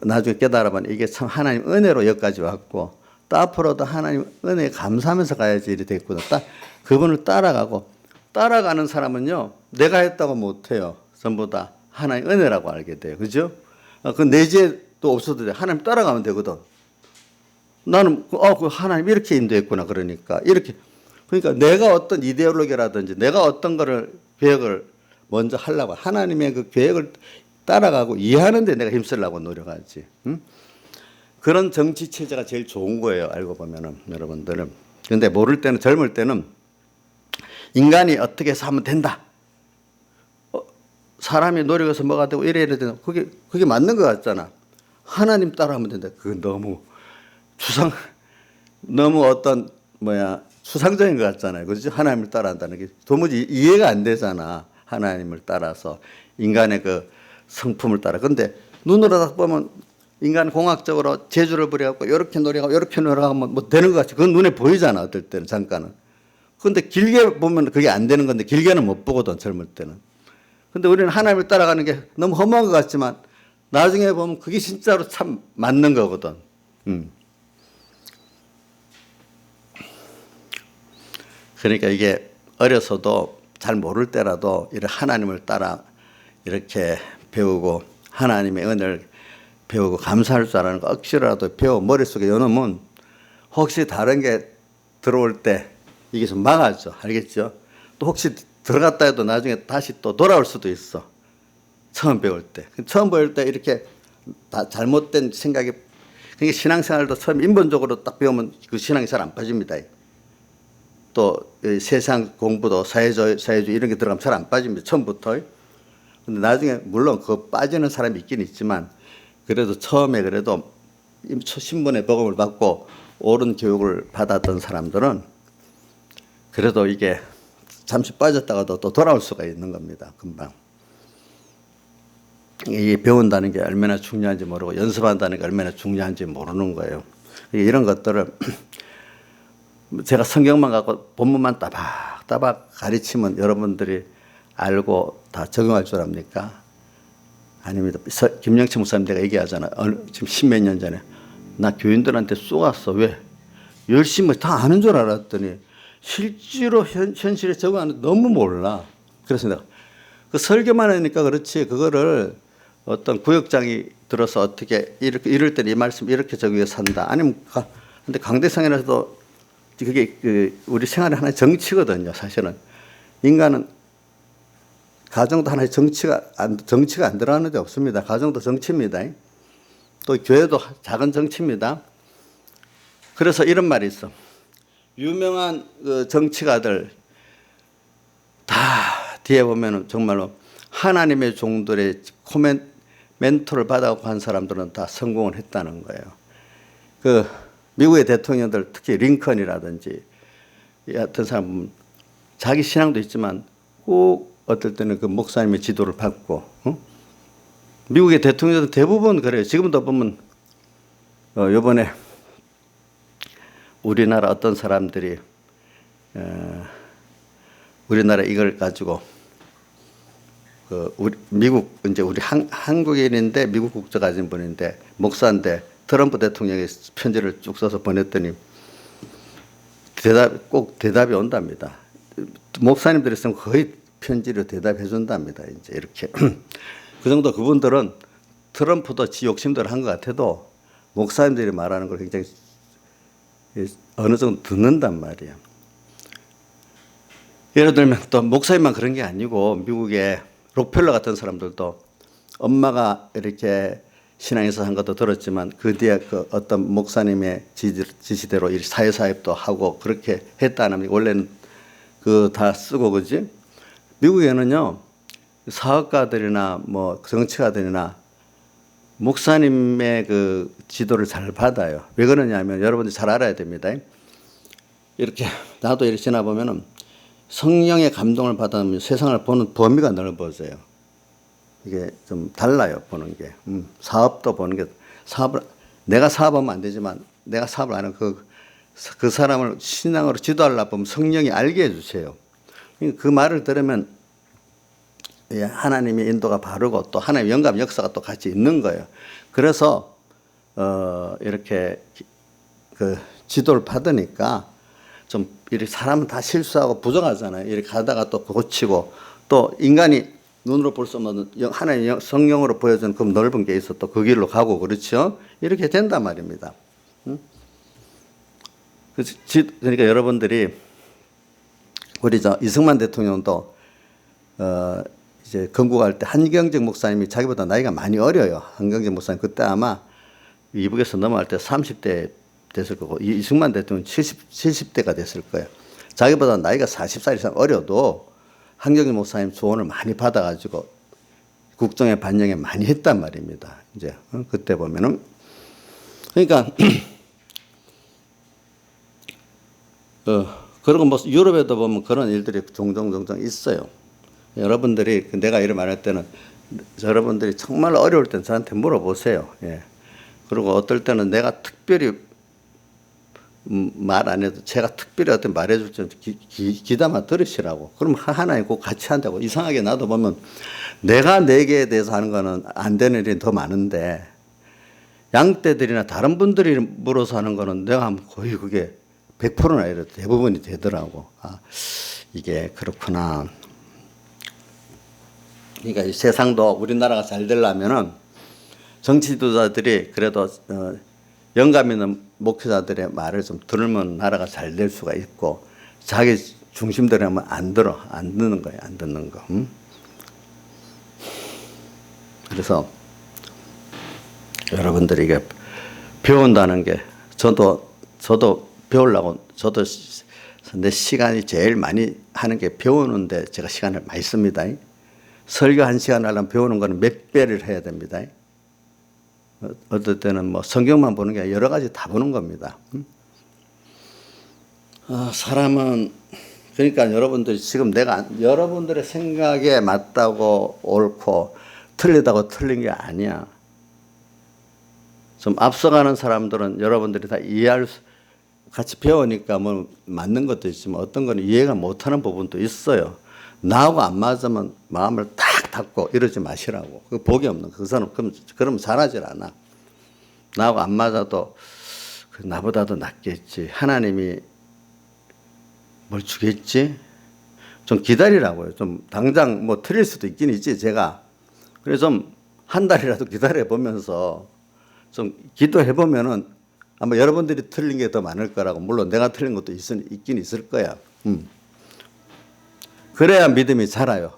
나중에 깨달아 보니 이게 참 하나님 은혜로 여기까지 왔고 또 앞으로도 하나님 은혜에 감사하면서 가야지 이렇게 됐구나. 그분을 따라가는 사람은요 내가 했다고 못해요. 전부 다 하나님 은혜라고 알게 돼요. 그죠? 그 내재도 없어도 돼. 하나님 따라가면 되거든. 나는 그 하나님 이렇게 인도했구나. 그러니까 내가 어떤 이데올로기라든지 내가 어떤 거를 계획을 먼저 하려고 하나님의 그 계획을 따라가고 이해하는 데 내가 힘쓰려고 노력하지. 응? 그런 정치 체제가 제일 좋은 거예요. 알고 보면은 여러분들은. 근데 모를 때는 젊을 때는 인간이 어떻게 해서 하면 된다. 사람이 노력해서 뭐가 되고 이래야 된다. 그게 맞는 것 같잖아. 하나님 따라하면 된다. 그건 너무 어떤 추상적인 것 같잖아요. 그렇죠? 하나님을 따라한다는 게 도무지 이해가 안 되잖아. 하나님을 따라서 인간의 그 성품을 따라. 근데 눈으로 딱 보면 인간 공학적으로 재주를 부려갖고 이렇게 노력하면 뭐 되는 것 같이 그건 눈에 보이잖아. 어떨 때는 잠깐은. 근데 길게 보면 그게 안 되는 건데 길게는 못 보거든 젊을 때는. 근데 우리는 하나님을 따라가는 게 너무 허무한 것 같지만 나중에 보면 그게 진짜로 참 맞는 거거든. 그러니까 이게 어려서도 잘 모를 때라도 이렇게 하나님을 따라 이렇게 배우고 하나님의 은혜를 배우고 감사할 줄 아는 거 억지로라도 배워 머릿속에 여놓으면 혹시 다른 게 들어올 때 이게 좀 막아줘. 알겠죠? 또 혹시 들어갔다 해도 나중에 다시 또 돌아올 수도 있어. 처음 배울 때. 처음 배울 때 이렇게 다 잘못된 생각이, 그러니까 신앙생활도 처음 인본적으로 딱 배우면 그 신앙이 잘 안 빠집니다. 또 세상 공부도 사회주의 이런 게 들어가면 잘 안 빠집니다. 처음부터. 근데 나중에 물론 그 빠지는 사람이 있긴 있지만 그래도 처음에 그래도 신분의 복음을 받고 옳은 교육을 받았던 사람들은 그래도 이게 잠시 빠졌다가도 또 돌아올 수가 있는 겁니다. 금방. 이 배운다는 게 얼마나 중요한지 모르고 연습한다는 게 얼마나 중요한지 모르는 거예요. 이런 것들을 제가 성경만 갖고 본문만 따박따박 가르치면 여러분들이 알고 다 적용할 줄 압니까? 아닙니다. 김영철 목사님 내가 얘기하잖아요. 지금 십몇 년 전에 나 교인들한테 쏘았어. 왜? 열심히 다 아는 줄 알았더니 실제로 현실에 적용하는 너무 몰라. 그래서 내가 그 설교만 하니까 그렇지 그거를 어떤 구역장이 들어서 어떻게 이럴 때는 이 말씀 이렇게 적용해서 산다. 아니면 근데 강대상에서도 그게 우리 생활의 하나의 정치거든요. 사실은 인간은 가정도 하나의 정치가 안 들어가는 데 없습니다. 가정도 정치입니다. 또 교회도 작은 정치입니다. 그래서 이런 말이 있어. 유명한 그 정치가들 다 뒤에 보면은 정말로 하나님의 종들의 멘토를 받아갖고 한 사람들은 다 성공을 했다는 거예요. 그 미국의 대통령들 특히 링컨이라든지 같은 사람은 자기 신앙도 있지만 꼭 어떨 때는 그 목사님의 지도를 받고 미국의 대통령들 대부분 그래요. 지금도 보면 이번에 우리나라 어떤 사람들이 우리나라 이걸 가지고 미국 이제 우리 한국인인데 미국 국적 가진 분인데 목사인데 트럼프 대통령이 편지를 쭉 써서 보냈더니 꼭 대답이 온답니다. 목사님들이 쓰면 거의 편지로 대답해 준답니다. 이제 이렇게 그 정도 그분들은 트럼프도 지 욕심대로 한 것 같아도 목사님들이 말하는 걸 굉장히 어느 정도 듣는단 말이에요. 예를 들면 또 목사님만 그런 게 아니고 미국의 록펠러 같은 사람들도 엄마가 이렇게 신앙에서 한 것도 들었지만 그 뒤에 그 어떤 목사님의 지시대로 사회사업도 하고 그렇게 했다는 원래는 그 다 쓰고 그지? 미국에는요 사업가들이나 뭐 정치가들이나 목사님의 그 지도를 잘 받아요. 왜 그러냐면 여러분들이 잘 알아야 됩니다. 이렇게 나도 이렇게 지나보면은 성령의 감동을 받으면 세상을 보는 범위가 넓어져요. 이게 좀 달라요, 보는 게. 사업도 보는 게, 내가 사업하면 안 되지만 내가 사업을 하는 그 사람을 신앙으로 지도하려고 하면 성령이 알게 해주세요. 그 말을 들으면 하나님의 인도가 바르고 또 하나님의 영감 역사가 또 같이 있는 거예요. 그래서, 이렇게 그 지도를 받으니까 좀 이렇게 사람은 다 실수하고 부정하잖아요. 이렇게 가다가 또 고치고 또 인간이 눈으로 볼 수 없는 하나님 성령으로 보여주는 그 넓은 게 있어 또 그 길로 가고 그렇죠. 이렇게 된단 말입니다. 그러니까 여러분들이 우리 이승만 대통령도 이제 건국할 때 한경직 목사님이 자기보다 나이가 많이 어려요. 한경직 목사님 그때 아마 이북에서 넘어갈 때 30대 됐을 거고 이승만 대통령 70대가 됐을 거예요. 자기보다 나이가 40살 이상 어려도 한경직 목사님 조언을 많이 받아가지고 국정에 반영에 많이 했단 말입니다. 이제 그때 보면은 그러니까 그리고 뭐 유럽에도 보면 그런 일들이 종종 있어요. 여러분들이 내가 이런 말할 때는 여러분들이 정말 어려울 때는 저한테 물어보세요. 예. 그리고 어떨 때는 내가 특별히 말 안 해도 제가 특별히 어떤 말해줄 때 기다만 들으시라고. 그럼 하나님 꼭 같이 한다고. 이상하게 나도 보면 내가 내게에 대해서 하는 거는 안 되는 일이 더 많은데 양떼들이나 다른 분들이 물어서 하는 거는 내가 하면 거의 그게 100%나 이래 대부분이 되더라고. 아, 이게 그렇구나. 그러니까 이 세상도 우리나라가 잘 되려면은 정치 지도자들이 그래도 영감 있는 목회자들의 말을 좀 들으면 나라가 잘 될 수가 있고 자기 중심대로 하면 안 듣는 거예요. 안 듣는 거. 그래서 여러분들이 이게 배운다는 게 저도 배우려고 저도 내 시간이 제일 많이 하는 게 배우는데 제가 시간을 많이 씁니다. 설교 1시간 하려면 배우는 거는 몇 배를 해야 됩니다. 어떨 때는 뭐 성경만 보는 게 아니라 여러 가지 다 보는 겁니다. 사람은 그러니까 여러분들이 지금 내가 여러분들의 생각에 맞다고 옳고 틀리다고 틀린 게 아니야. 좀 앞서가는 사람들은 여러분들이 다 같이 배우니까 뭐 맞는 것도 있지만 어떤 거는 이해가 못하는 부분도 있어요. 나하고 안 맞으면 마음을 딱 닫고 이러지 마시라고. 그 복이 없는 그 사람 그러면 잘하질 않아. 나하고 안 맞아도 나보다도 낫겠지. 하나님이 뭘 주겠지? 좀 기다리라고요. 좀 당장 뭐 틀릴 수도 있긴 있지 제가. 그래서 좀 한 달이라도 기다려 보면서 좀 기도해 보면은 아마 여러분들이 틀린 게 더 많을 거라고. 물론 내가 틀린 것도 있긴 있을 거야. 그래야 믿음이 자라요.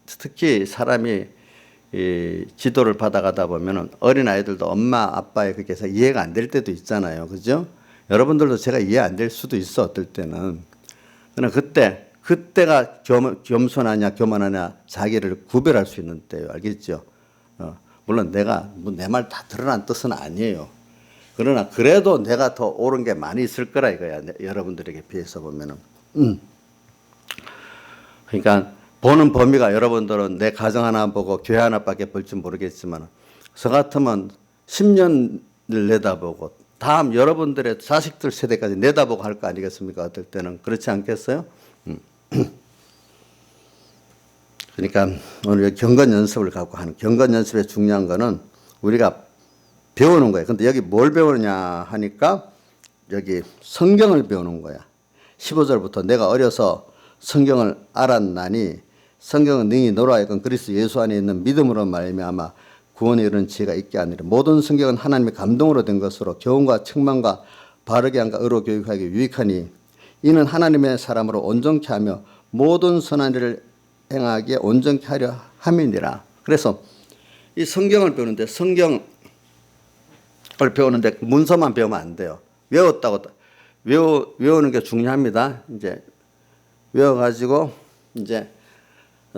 특히 사람이 이 지도를 받아가다 보면은 어린 아이들도 엄마 아빠의 그게 이해가 안 될 때도 있잖아요, 그죠? 여러분들도 제가 이해 안 될 수도 있어 어떨 때는. 그러나 그때가 겸손하냐 교만하냐 자기를 구별할 수 있는 때예요, 알겠죠? 물론 내가 내 말 다 드러난 뜻은 아니에요. 그러나 그래도 내가 더 옳은 게 많이 있을 거라 이거야. 여러분들에게 비해서 보면은. 그러니까 보는 범위가 여러분들은 내 가정 하나 보고 교회 하나밖에 볼 줄 모르겠지만 저 같으면 10년을 내다보고 다음 여러분들의 자식들 세대까지 내다보고 할 거 아니겠습니까? 어떨 때는 그렇지 않겠어요? 그러니까 오늘 경건 연습을 갖고 하는 경건 연습의 중요한 거는 우리가 배우는 거예요. 근데 여기 뭘 배우느냐 하니까 여기 성경을 배우는 거야. 15절부터 내가 어려서 성경을 알았나니 성경은 능히 너로 하여금 그리스도 예수 안에 있는 믿음으로 말미암아 구원에 이르는 지혜가 있게 하니라. 모든 성경은 하나님의 감동으로 된 것으로 교훈과 책망과 바르게 함과 의로 교육하기 유익하니 이는 하나님의 사람으로 온전케 하며 모든 선한 일을 행하기에 온전케 하려 함이니라. 그래서 이 성경을 배우는데 성경을 배우는데 문서만 배우면 안 돼요. 외우는 게 중요합니다. 이제 외워가지고 이제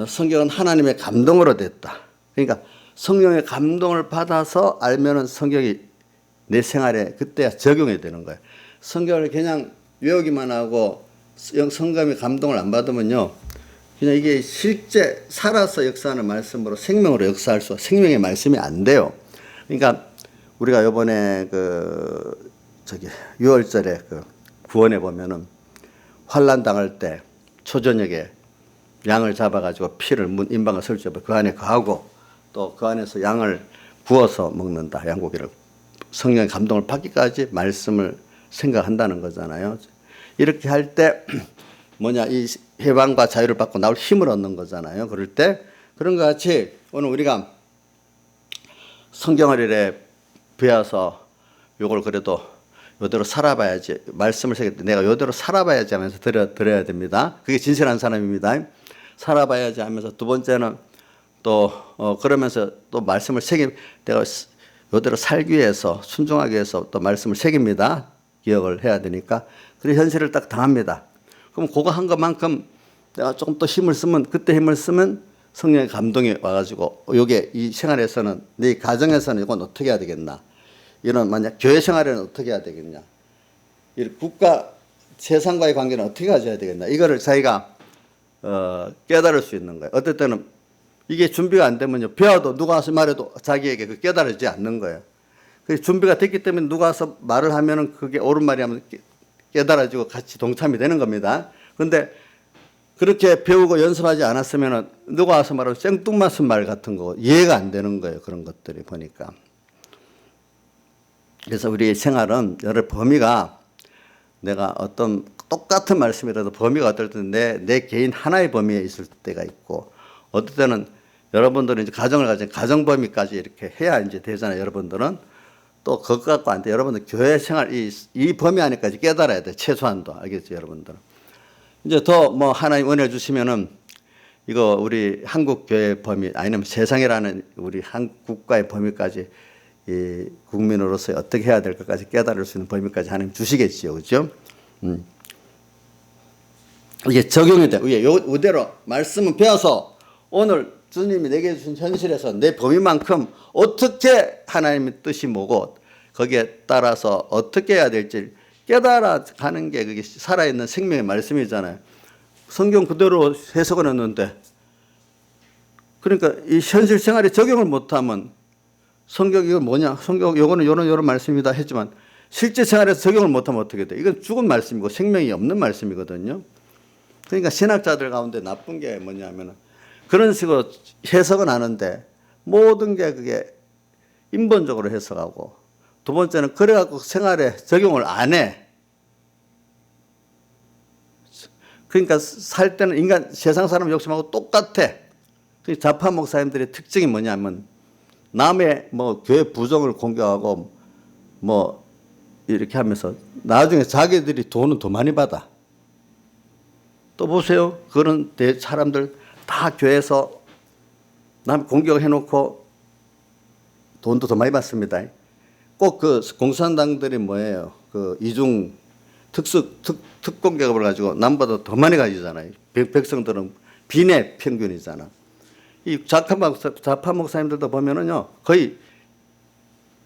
성경은 하나님의 감동으로 됐다. 그러니까 성령의 감동을 받아서 알면은 성경이 내 생활에 그때 적용이 되는 거예요. 성경을 그냥 외우기만 하고 성감이 감동을 안 받으면요, 그냥 이게 실제 살아서 역사하는 말씀으로 생명으로 역사할 수, 생명의 말씀이 안 돼요. 그러니까 우리가 이번에 6월절에 구원에 보면은 환란 당할 때 초저녁에 양을 잡아가지고 피를 인방을 설치고 그 안에 거하고 또 그 안에서 양을 구워서 먹는다. 양고기를. 성령의 감동을 받기까지 말씀을 생각한다는 거잖아요. 이렇게 할 때 이 해방과 자유를 받고 나올 힘을 얻는 거잖아요. 그럴 때 그런 것 같이 오늘 우리가 성경을 이래 배워서 요걸 그래도 요대로 살아봐야지, 말씀을 새길 때 내가 요대로 살아봐야지 하면서 들어야 됩니다. 그게 진실한 사람입니다. 살아봐야지 하면서 두 번째는 또 그러면서 또 말씀을 내가 요대로 살기 위해서 순종하기 위해서 또 말씀을 새깁니다. 기억을 해야 되니까. 그래서 현실을 딱 당합니다. 그럼 그거 한 것만큼 내가 조금 또 그때 힘을 쓰면 성령의 감동이 와가지고 요게 이 생활에서는 내 가정에서는 이건 어떻게 해야 되겠나, 이런 만약 교회 생활에는 어떻게 해야 되겠냐, 이 국가 세상과의 관계는 어떻게 가져야 되겠나, 이거를 자기가 깨달을 수 있는 거예요. 어떨 때는 이게 준비가 안 되면요, 배워도 누가 말해도 자기에게 깨달아지지 않는 거예요. 그 준비가 됐기 때문에 누가 와서 말을 하면은 그게 옳은 말이 하면 깨달아지고 같이 동참이 되는 겁니다. 그런데 그렇게 배우고 연습하지 않았으면은 누가 와서 말하면 생뚱맞은 말 같은 거 이해가 안 되는 거예요. 그런 것들이 보니까. 그래서 우리의 생활은 여러 범위가 내가 어떤 똑같은 말씀이라도 범위가 어떨 때는 내 개인 하나의 범위에 있을 때가 있고 어떨 때는 여러분들은 이제 가정을 가진 가정 범위까지 이렇게 해야 이제 되잖아요. 여러분들은 또 그것 갖고 안 돼. 여러분들 교회 생활 이 범위 안에까지 깨달아야 돼. 최소한도. 알겠죠, 여러분들은. 이제 더 뭐 하나님 은혜 주시면은 이거 우리 한국 교회 범위 아니면 세상이라는 우리 한국 국가의 범위까지 이 국민으로서 어떻게 해야 될 것까지 깨달을 수 있는 범위까지 하나님 주시겠지요, 그렇죠? 이게 적용이 돼. 이대로 말씀은 배워서 오늘 주님이 내게 주신 현실에서 내 범위만큼 어떻게 하나님의 뜻이 뭐고 거기에 따라서 어떻게 해야 될지 깨달아 가는 게 그게 살아있는 생명의 말씀이잖아요. 성경 그대로 해석을 했는데 그러니까 이 현실 생활에 적용을 못하면 성경 이건 뭐냐? 성경 요거는 요런 말씀이다 했지만 실제 생활에서 적용을 못하면 어떻게 돼? 이건 죽은 말씀이고 생명이 없는 말씀이거든요. 그러니까 신학자들 가운데 나쁜 게 뭐냐면은 그런 식으로 해석은 하는데 모든 게 그게 인본적으로 해석하고 두 번째는 그래갖고 생활에 적용을 안 해. 그러니까 살 때는 인간 세상 사람 욕심하고 똑같아. 그 좌파 목사님들의 특징이 뭐냐면 남의 뭐 교회 부정을 공격하고 뭐 이렇게 하면서 나중에 자기들이 돈은 더 많이 받아. 또 보세요. 그런 사람들 다 교회에서 남 공격해놓고 돈도 더 많이 받습니다. 꼭 그 공산당들이 뭐예요? 그 이중 특공격을 가지고 남보다 더 많이 가지잖아요. 백성들은 빈의 평균이잖아. 이 좌파 목사님들도 보면은요, 거의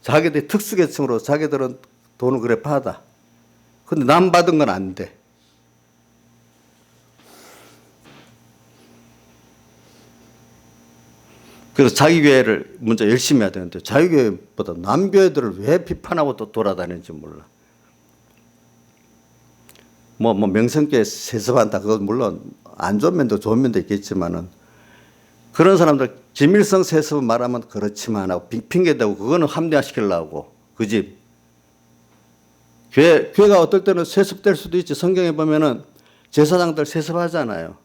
자기들이 특수계층으로 자기들은 돈을 그래 받아. 근데 남 받은 건 안 돼. 그래서 자기 교회를 먼저 열심히 해야 되는데 자기 교회보다 남 교회들을 왜 비판하고 또 돌아다니는지 몰라. 뭐 명성교회 세습한다. 그건 물론 안 좋은 면도 좋은 면도 있겠지만은 그런 사람들 김일성 세습을 말하면 그렇지만 하고 핑계대고 그거는 합리화시키려고 그 집. 교회가 어떨 때는 세습될 수도 있지. 성경에 보면은 제사장들 세습하잖아요.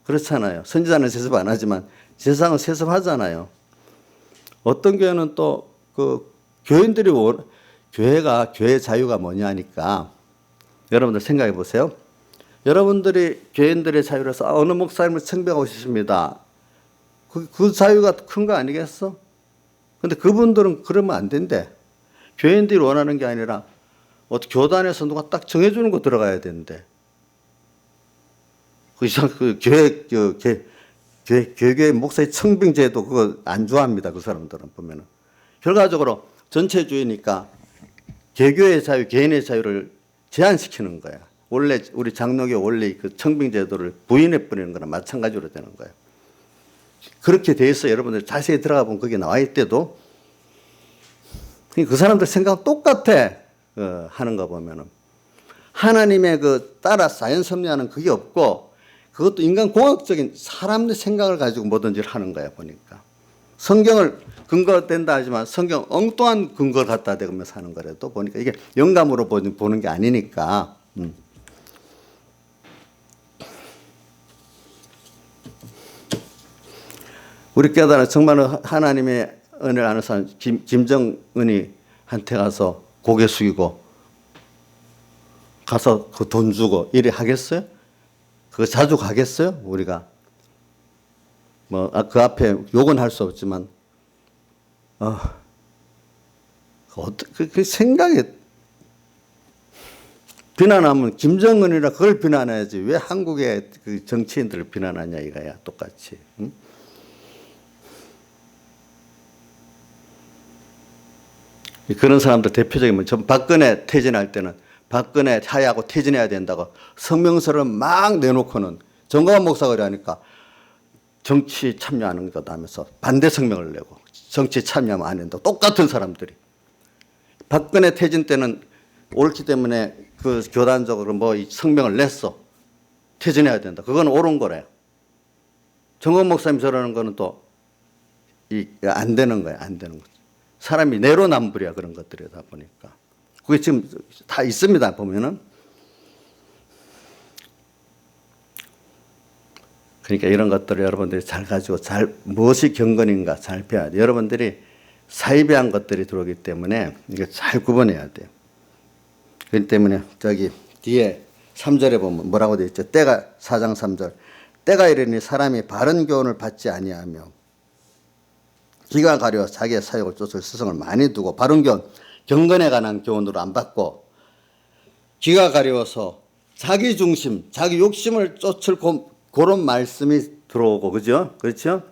그렇잖아요. 선지자는 세습 안 하지만 제사장은 세습하잖아요. 어떤 교회는 또 그 교인들이 교회가 교회 자유가 뭐냐니까 여러분들 생각해 보세요. 여러분들이 교인들의 자유로서 어느 목사님을 청배하고 싶습니다. 그 자유가 큰 거 아니겠어? 근데 그분들은 그러면 안 된대. 교인들이 원하는 게 아니라 어떻게 교단에서 누가 딱 정해주는 거 들어가야 되는데. 그 교회 목사의 청빙제도 그거 안 좋아합니다. 그 사람들은 보면은. 결과적으로 전체주의니까 개교의 자유, 개인의 자유를 제한시키는 거야. 원래 우리 장로교 원래 그 청빙제도를 부인해 버리는 거나 마찬가지로 되는 거예요. 그렇게 돼 있어. 여러분들 자세히 들어가 보면 거기 나와 있대도 그 사람들 생각은 똑같아. 하는 거 보면은 하나님의 그 따라 자연 섭리하는 그게 없고 그것도 인간 공학적인 사람의 생각을 가지고 뭐든지 하는 거야 보니까. 성경을 근거된다 하지만 성경 엉뚱한 근거를 갖다 대면서 하는 거라도 보니까 이게 영감으로 보는 게 아니니까. 우리 깨달아 정말 하나님의 은혜를 아는 사람 김정은이 한테 가서 고개 숙이고 가서 그 돈 주고 이래 하겠어요? 그거 자주 가겠어요? 우리가 뭐 그 앞에 욕은 할 수 없지만 그 생각에 비난하면 김정은이라 그걸 비난해야지 왜 한국의 그 정치인들을 비난하냐 이거야 똑같이. 응? 그런 사람들 대표적인 전 박근혜 퇴진할 때는 박근혜 하야하고 퇴진해야 된다고 성명서를 막 내놓고는 정광훈 목사가 그러니까 정치 참여하는 거다 하면서 반대 성명을 내고 정치 참여하면 안 된다고 똑같은 사람들이. 박근혜 퇴진 때는 옳기 때문에 그 교단적으로 뭐 성명을 냈어. 퇴진해야 된다. 그건 옳은 거래요. 정건 목사님 저러는 거는 또 안 되는 거야. 안 되는 거죠. 사람이 내로남불이야. 그런 것들이다 보니까. 그게 지금 다 있습니다. 보면은. 그러니까 이런 것들을 여러분들이 잘 가지고 무엇이 경건인가 잘 배워야 돼. 여러분들이 사이비한 것들이 들어오기 때문에 이게 잘 구분해야 돼요. 그렇기 때문에 저기 뒤에 3절에 보면 뭐라고 되어 있죠? 때가 4장 3절. 때가 이르니 사람이 바른 교훈을 받지 아니하며 기가 가려 자기의 사욕을 쫓을 스승을 많이 두고 바른 교훈, 경건에 관한 교훈으로 안 받고 기가 가려워서 자기 중심, 자기 욕심을 쫓을 그런 말씀이 들어오고 그죠? 그렇죠?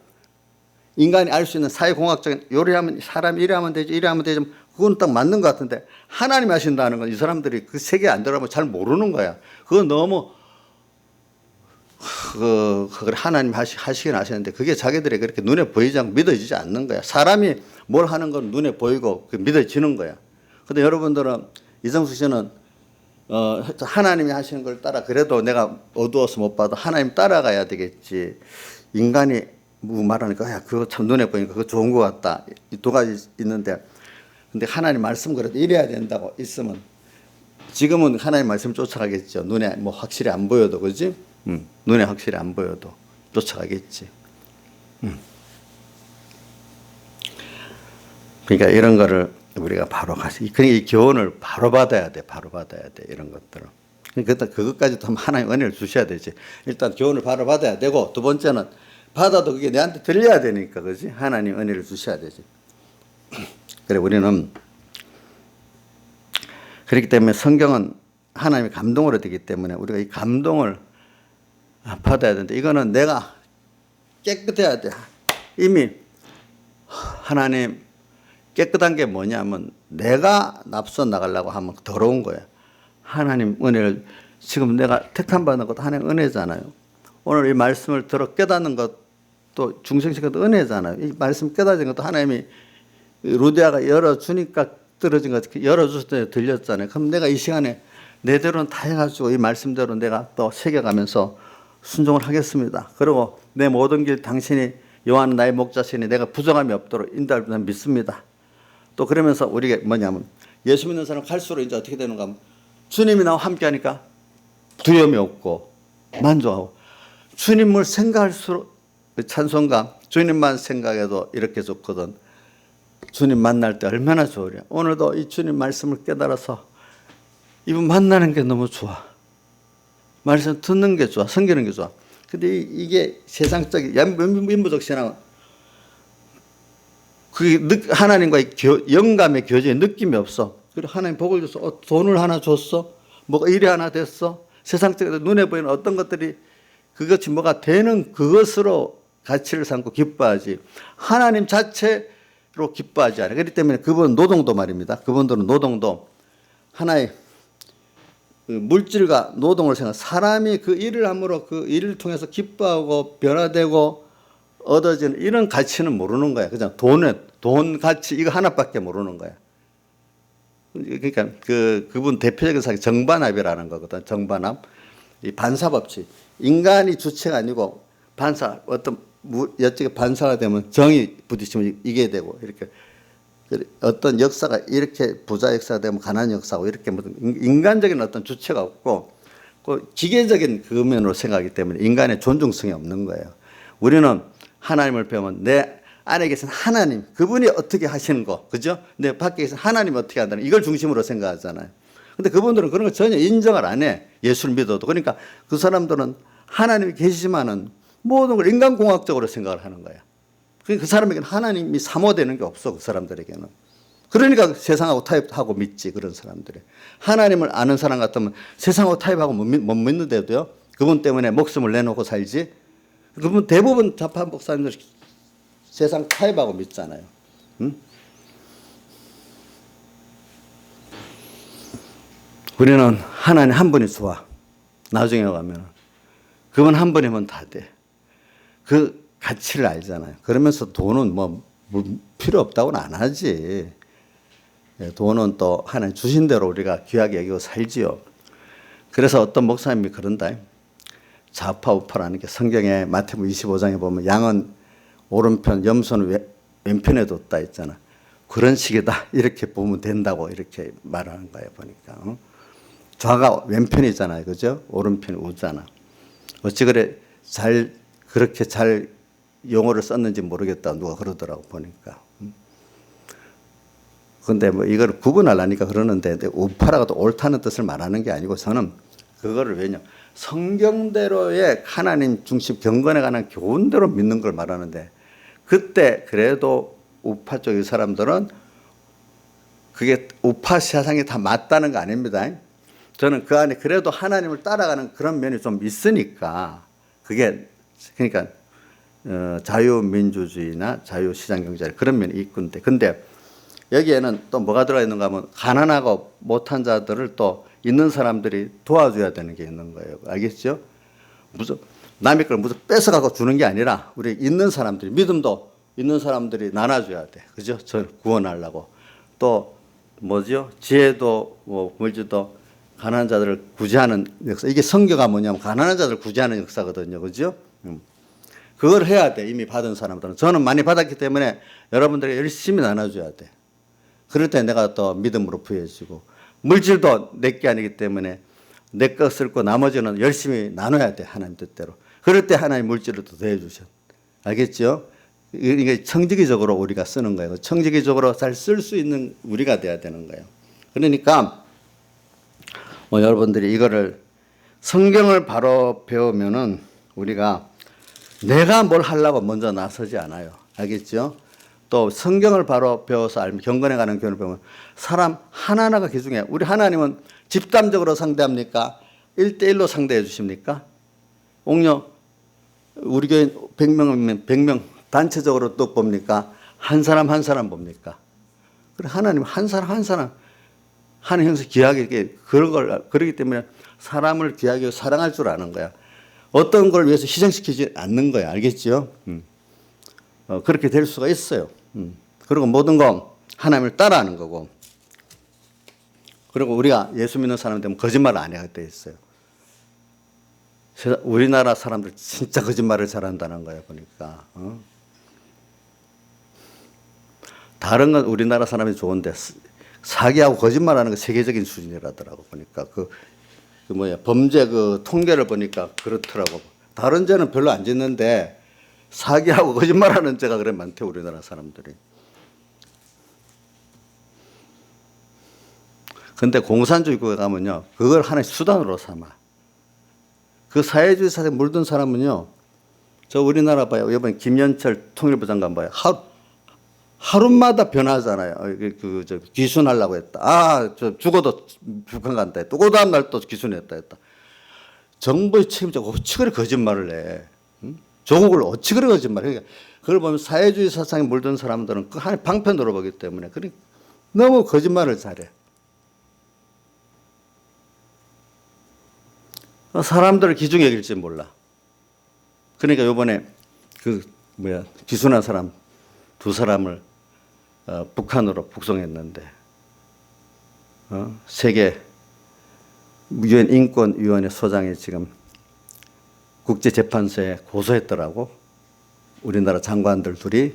인간이 알 수 있는 사회공학적인 요리하면 사람이 이래 하면 되지 이래 하면 되지 그건 딱 맞는 것 같은데 하나님이 하신다는 건 이 사람들이 그 세계 안 들어가면 잘 모르는 거야. 그건 너무 그걸 하나님 하시긴 하시는데 그게 자기들이 그렇게 눈에 보이지 않고 믿어지지 않는 거야. 사람이 뭘 하는 건 눈에 보이고 믿어지는 거야. 근데 여러분들은 이정수 씨는 하나님이 하시는 걸 따라 그래도 내가 어두워서 못 봐도 하나님 따라가야 되겠지. 인간이 뭐 말하니까 야 그거 참 눈에 보니까 그거 좋은 것 같다. 이 두 가지 있는데 근데 하나님 말씀 그래도 이래야 된다고 있으면 지금은 하나님 말씀 쫓아가겠죠. 눈에 뭐 확실히 안 보여도 그지? 눈에 확실히 안 보여도 쫓아가겠지. 그러니까 이런 거를 우리가 바로 가시. 그러니까 이 교훈을 바로 받아야 돼. 바로 받아야 돼. 이런 것들을. 그러니까 그것까지도 하나님 은혜를 주셔야 되지. 일단 교훈을 바로 받아야 되고 두 번째는 받아도 그게 내한테 들려야 되니까 그지? 하나님 은혜를 주셔야 되지. 그래 우리는 그렇기 때문에 성경은 하나님의 감동으로 되기 때문에 우리가 이 감동을 받아야 되는데 이거는 내가 깨끗해야 돼. 이미 하나님 깨끗한 게 뭐냐면 내가 납서 나가려고 하면 더러운 거야. 하나님 은혜를 지금 내가 택함 받는 것도 하나님 은혜잖아요. 오늘 이 말씀을 들어 깨닫는 것도 중생시켜도 은혜잖아요. 이 말씀 깨닫는 것도 하나님이 루디아가 열어주니까 떨어진 것 열어줬을 때 들렸잖아요. 그럼 내가 이 시간에 내대로는 다 해가지고 이 말씀대로 내가 또 새겨가면서 순종을 하겠습니다. 그리고 내 모든 길 당신이 요한은 나의 목자시니 내가 부정함이 없도록 인도할 줄 믿습니다. 또 그러면서 우리가 뭐냐면 예수 믿는 사람 갈수록 이제 어떻게 되는가 하면 주님이 나와 함께 하니까 두려움이 없고 만족하고 주님을 생각할수록 찬송가 주님만 생각해도 이렇게 좋거든. 주님 만날 때 얼마나 좋으랴. 오늘도 이 주님 말씀을 깨달아서 이분 만나는 게 너무 좋아. 말씀 듣는 게 좋아. 섬기는 게 좋아. 근데 이게 세상적인 인부적 신앙은 그게 하나님과의 영감의 교제에 느낌이 없어. 그리고 하나님 복을 줬어. 돈을 하나 줬어. 뭐가 일이 하나 됐어. 세상적으로 눈에 보이는 어떤 것들이 그것이 뭐가 되는 그것으로 가치를 삼고 기뻐하지. 하나님 자체로 기뻐하지 않아요. 그렇기 때문에 그분 노동도 말입니다. 그분들은 노동도 하나의 물질과 노동을 생각. 사람이 그 일을 함으로 그 일을 통해서 기뻐하고 변화되고 얻어지는 이런 가치는 모르는 거야. 그냥 돈 가치 이거 하나밖에 모르는 거야. 그러니까 그분 대표적인 사람이 정반합이라는 거거든. 정반합. 이 반사법칙. 인간이 주체가 아니고 반사 어떤 여쪽에 반사가 되면 정이 부딪히면 이게 되고 이렇게 어떤 역사가 이렇게 부자 역사가 되면 가난 역사고 이렇게 무슨 인간적인 어떤 주체가 없고 그 기계적인 그면으로 생각하기 때문에 인간의 존중성이 없는 거예요. 우리는 하나님을 배우면 내 안에 계신 하나님 그분이 어떻게 하시는 거 그죠? 내 밖에 계신 하나님이 어떻게 한다는 이걸 중심으로 생각하잖아요. 근데 그분들은 그런 거 전혀 인정을 안 해. 예수를 믿어도. 그러니까 그 사람들은 하나님이 계시지만은 모든 걸 인간공학적으로 생각을 하는 거야. 그 사람에게는 하나님이 사모되는 게 없어. 그 사람들에게는. 그러니까 세상하고 타협하고 믿지. 그런 사람들이. 하나님을 아는 사람 같으면 세상하고 타협하고 못 믿는데도요. 그분 때문에 목숨을 내놓고 살지. 그분 대부분 자파 목사님들 세상 타협하고 믿잖아요. 응? 우리는 하나님 한 분이 좋아. 나중에 가면 그분 한 분이면 다 돼. 그 가치를 알잖아요. 그러면서 돈은 뭐 필요 없다고는 안 하지. 돈은 또 하나님 주신 대로 우리가 귀하게 여기고 살지요. 그래서 어떤 목사님이 그런다. 좌파 우파라는 게 성경에 마태복음 25장에 보면 양은 오른편, 염소는 왼편에 뒀다 했잖아. 그런 식이다. 이렇게 보면 된다고 이렇게 말하는 거예요. 보니까. 좌가 왼편이잖아요. 그죠? 오른편이 우잖아. 어찌 그래 그렇게 잘 용어를 썼는지 모르겠다. 누가 그러더라고 보니까. 근데 뭐 이걸 구분하려니까 그러는데 우파라고 또 옳다는 뜻을 말하는 게 아니고 저는 그거를 왜냐 성경대로의 하나님 중심 경건에 관한 교훈대로 믿는 걸 말하는데 그때 그래도 우파 쪽의 사람들은 그게 우파 사상이 다 맞다는 거 아닙니다. 저는 그 안에 그래도 하나님을 따라가는 그런 면이 좀 있으니까 그게 그러니까 자유민주주의나 자유시장경제 그런 면이 있건데 근데 여기에는 또 뭐가 들어가 있는가 하면 가난하고 못한 자들을 또 있는 사람들이 도와줘야 되는 게 있는 거예요. 알겠죠? 무슨 남의 걸 무슨 뺏어가고 주는 게 아니라 우리 있는 사람들이 믿음도 있는 사람들이 나눠줘야 돼. 그죠? 저 구원하려고. 또 뭐죠? 지혜도 뭐 물질도 가난한 자들을 구제하는 역사. 이게 성교가 뭐냐면 가난한 자들을 구제하는 역사거든요. 그죠? 그걸 해야 돼. 이미 받은 사람들은. 저는 많이 받았기 때문에 여러분들이 열심히 나눠줘야 돼. 그럴 때 내가 또 믿음으로 부여지고 물질도 내게 아니기 때문에 내 것을 고 나머지는 열심히 나눠야 돼. 하나님 뜻대로. 그럴 때 하나님 물질을 또 더해주셔. 알겠죠? 이게 청지기적으로 우리가 쓰는 거예요. 청지기적으로 잘 쓸 수 있는 우리가 돼야 되는 거예요. 그러니까 뭐 여러분들이 이거를 성경을 바로 배우면은 우리가 내가 뭘 하려고 먼저 나서지 않아요. 알겠죠? 또 성경을 바로 배워서 알면 경건에 관한 교훈을 배우면 사람 하나하나가 귀중해. 우리 하나님은 집단적으로 상대합니까? 1대1로 상대해 주십니까? 옥녀 우리 교회 100명이면 100명 단체적으로 또 봅니까? 한 사람 한 사람 봅니까? 그래 하나님 한 사람 한 사람 하는 형식 귀하게 그러기 때문에 사람을 귀하게 사랑할 줄 아는 거야. 어떤 걸 위해서 희생시키지 않는 거야. 알겠죠? 그렇게 될 수가 있어요. 그리고 모든 거 하나님을 따라하는 거고. 그리고 우리가 예수 믿는 사람 되면 거짓말을 안 해야 돼 있어요. 우리나라 사람들 진짜 거짓말을 잘한다는 거예요. 보니까. 다른 건 우리나라 사람이 좋은데 사기하고 거짓말하는 거 세계적인 수준이라더라고 보니까 그 범죄 그 통계를 보니까 그렇더라고. 다른 죄는 별로 안 짓는데 사기하고 거짓말하는 죄가 그래 많대 우리나라 사람들이. 근데 공산주의 국에 가면요 그걸 하나의 수단으로 삼아. 그 사회주의 사상에 물든 사람은요 저 우리나라 봐요. 이번에 김현철 통일부 장관 봐요. 하루마다 변하잖아요. 저 귀순하려고 했다. 저 죽어도 북한 간다 했다. 그 다음 날 또 귀순했다 했다. 정부의 책임자가 어찌 그래 거짓말을 해. 조국을 어찌 그래 거짓말을 해. 그러니까 그걸 보면 사회주의 사상에 물든 사람들은 그 하나의 방편으로 보기 때문에 너무 거짓말을 잘해. 사람들을 기중에 여길지 몰라. 그러니까 이번에 귀순한 사람 두 사람을 북한으로 북송했는데 세계 유엔 인권위원회 소장이 지금 국제재판소에 고소했더라고. 우리나라 장관들 둘이.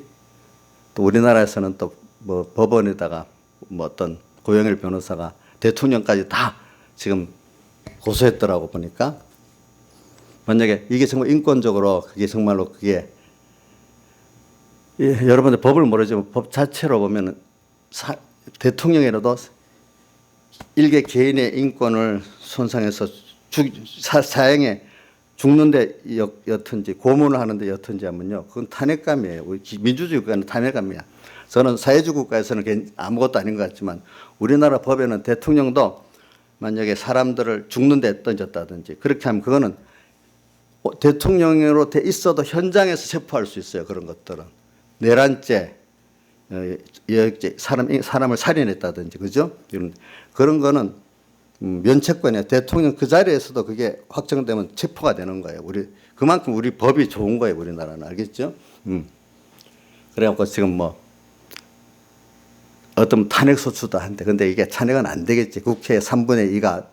또 우리나라에서는 또 뭐 법원에다가 뭐 어떤 고영일 변호사가 대통령까지 다 지금 고소했더라고 보니까. 만약에 이게 정말 인권적으로 그게 정말로 그게 여러분들 법을 모르지만 법 자체로 보면 대통령이라도 일개 개인의 인권을 손상해서 사형에 죽는데 여튼지 고문을 하는데 여튼지 하면요 그건 탄핵감이에요. 우리 민주주의 국가는 탄핵감이야. 저는 사회주의 국가에서는 아무것도 아닌 것 같지만 우리나라 법에는 대통령도 만약에 사람들을 죽는데 던졌다든지 그렇게 하면 그거는 대통령으로 돼 있어도 현장에서 체포할 수 있어요. 그런 것들은 내란죄, 여역죄, 사람을 살인했다든지 그죠? 그런 거는 면책권이야. 대통령 그 자리에서도 그게 확정되면 체포가 되는 거예요. 그만큼 우리 법이 좋은 거예요. 우리나라는 알겠죠? 그래갖고 지금 어떤 탄핵 소추도 한대. 근데 이게 탄핵은 안 되겠지. 국회에 3분의 2가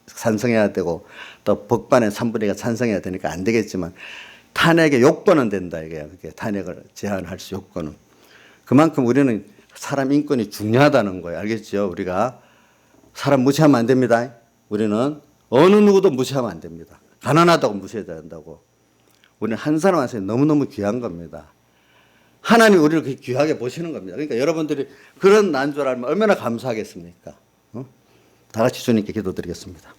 찬성해야 되고 또 법관의 3분의 2가 찬성해야 되니까 안 되겠지만 탄핵의 요건은 된다 이게. 그게 탄핵을 제한할 수 요건은. 그만큼 우리는 사람 인권이 중요하다는 거예요. 알겠죠? 우리가 사람 무시하면 안 됩니다. 우리는 어느 누구도 무시하면 안 됩니다. 가난하다고 무시해야 된다고. 우리는 한 사람 한 사람이 너무너무 귀한 겁니다. 하나님이 우리를 그렇게 귀하게 보시는 겁니다. 그러니까 여러분들이 그런 난 줄 알면 얼마나 감사하겠습니까? 다 같이 주님께 기도드리겠습니다.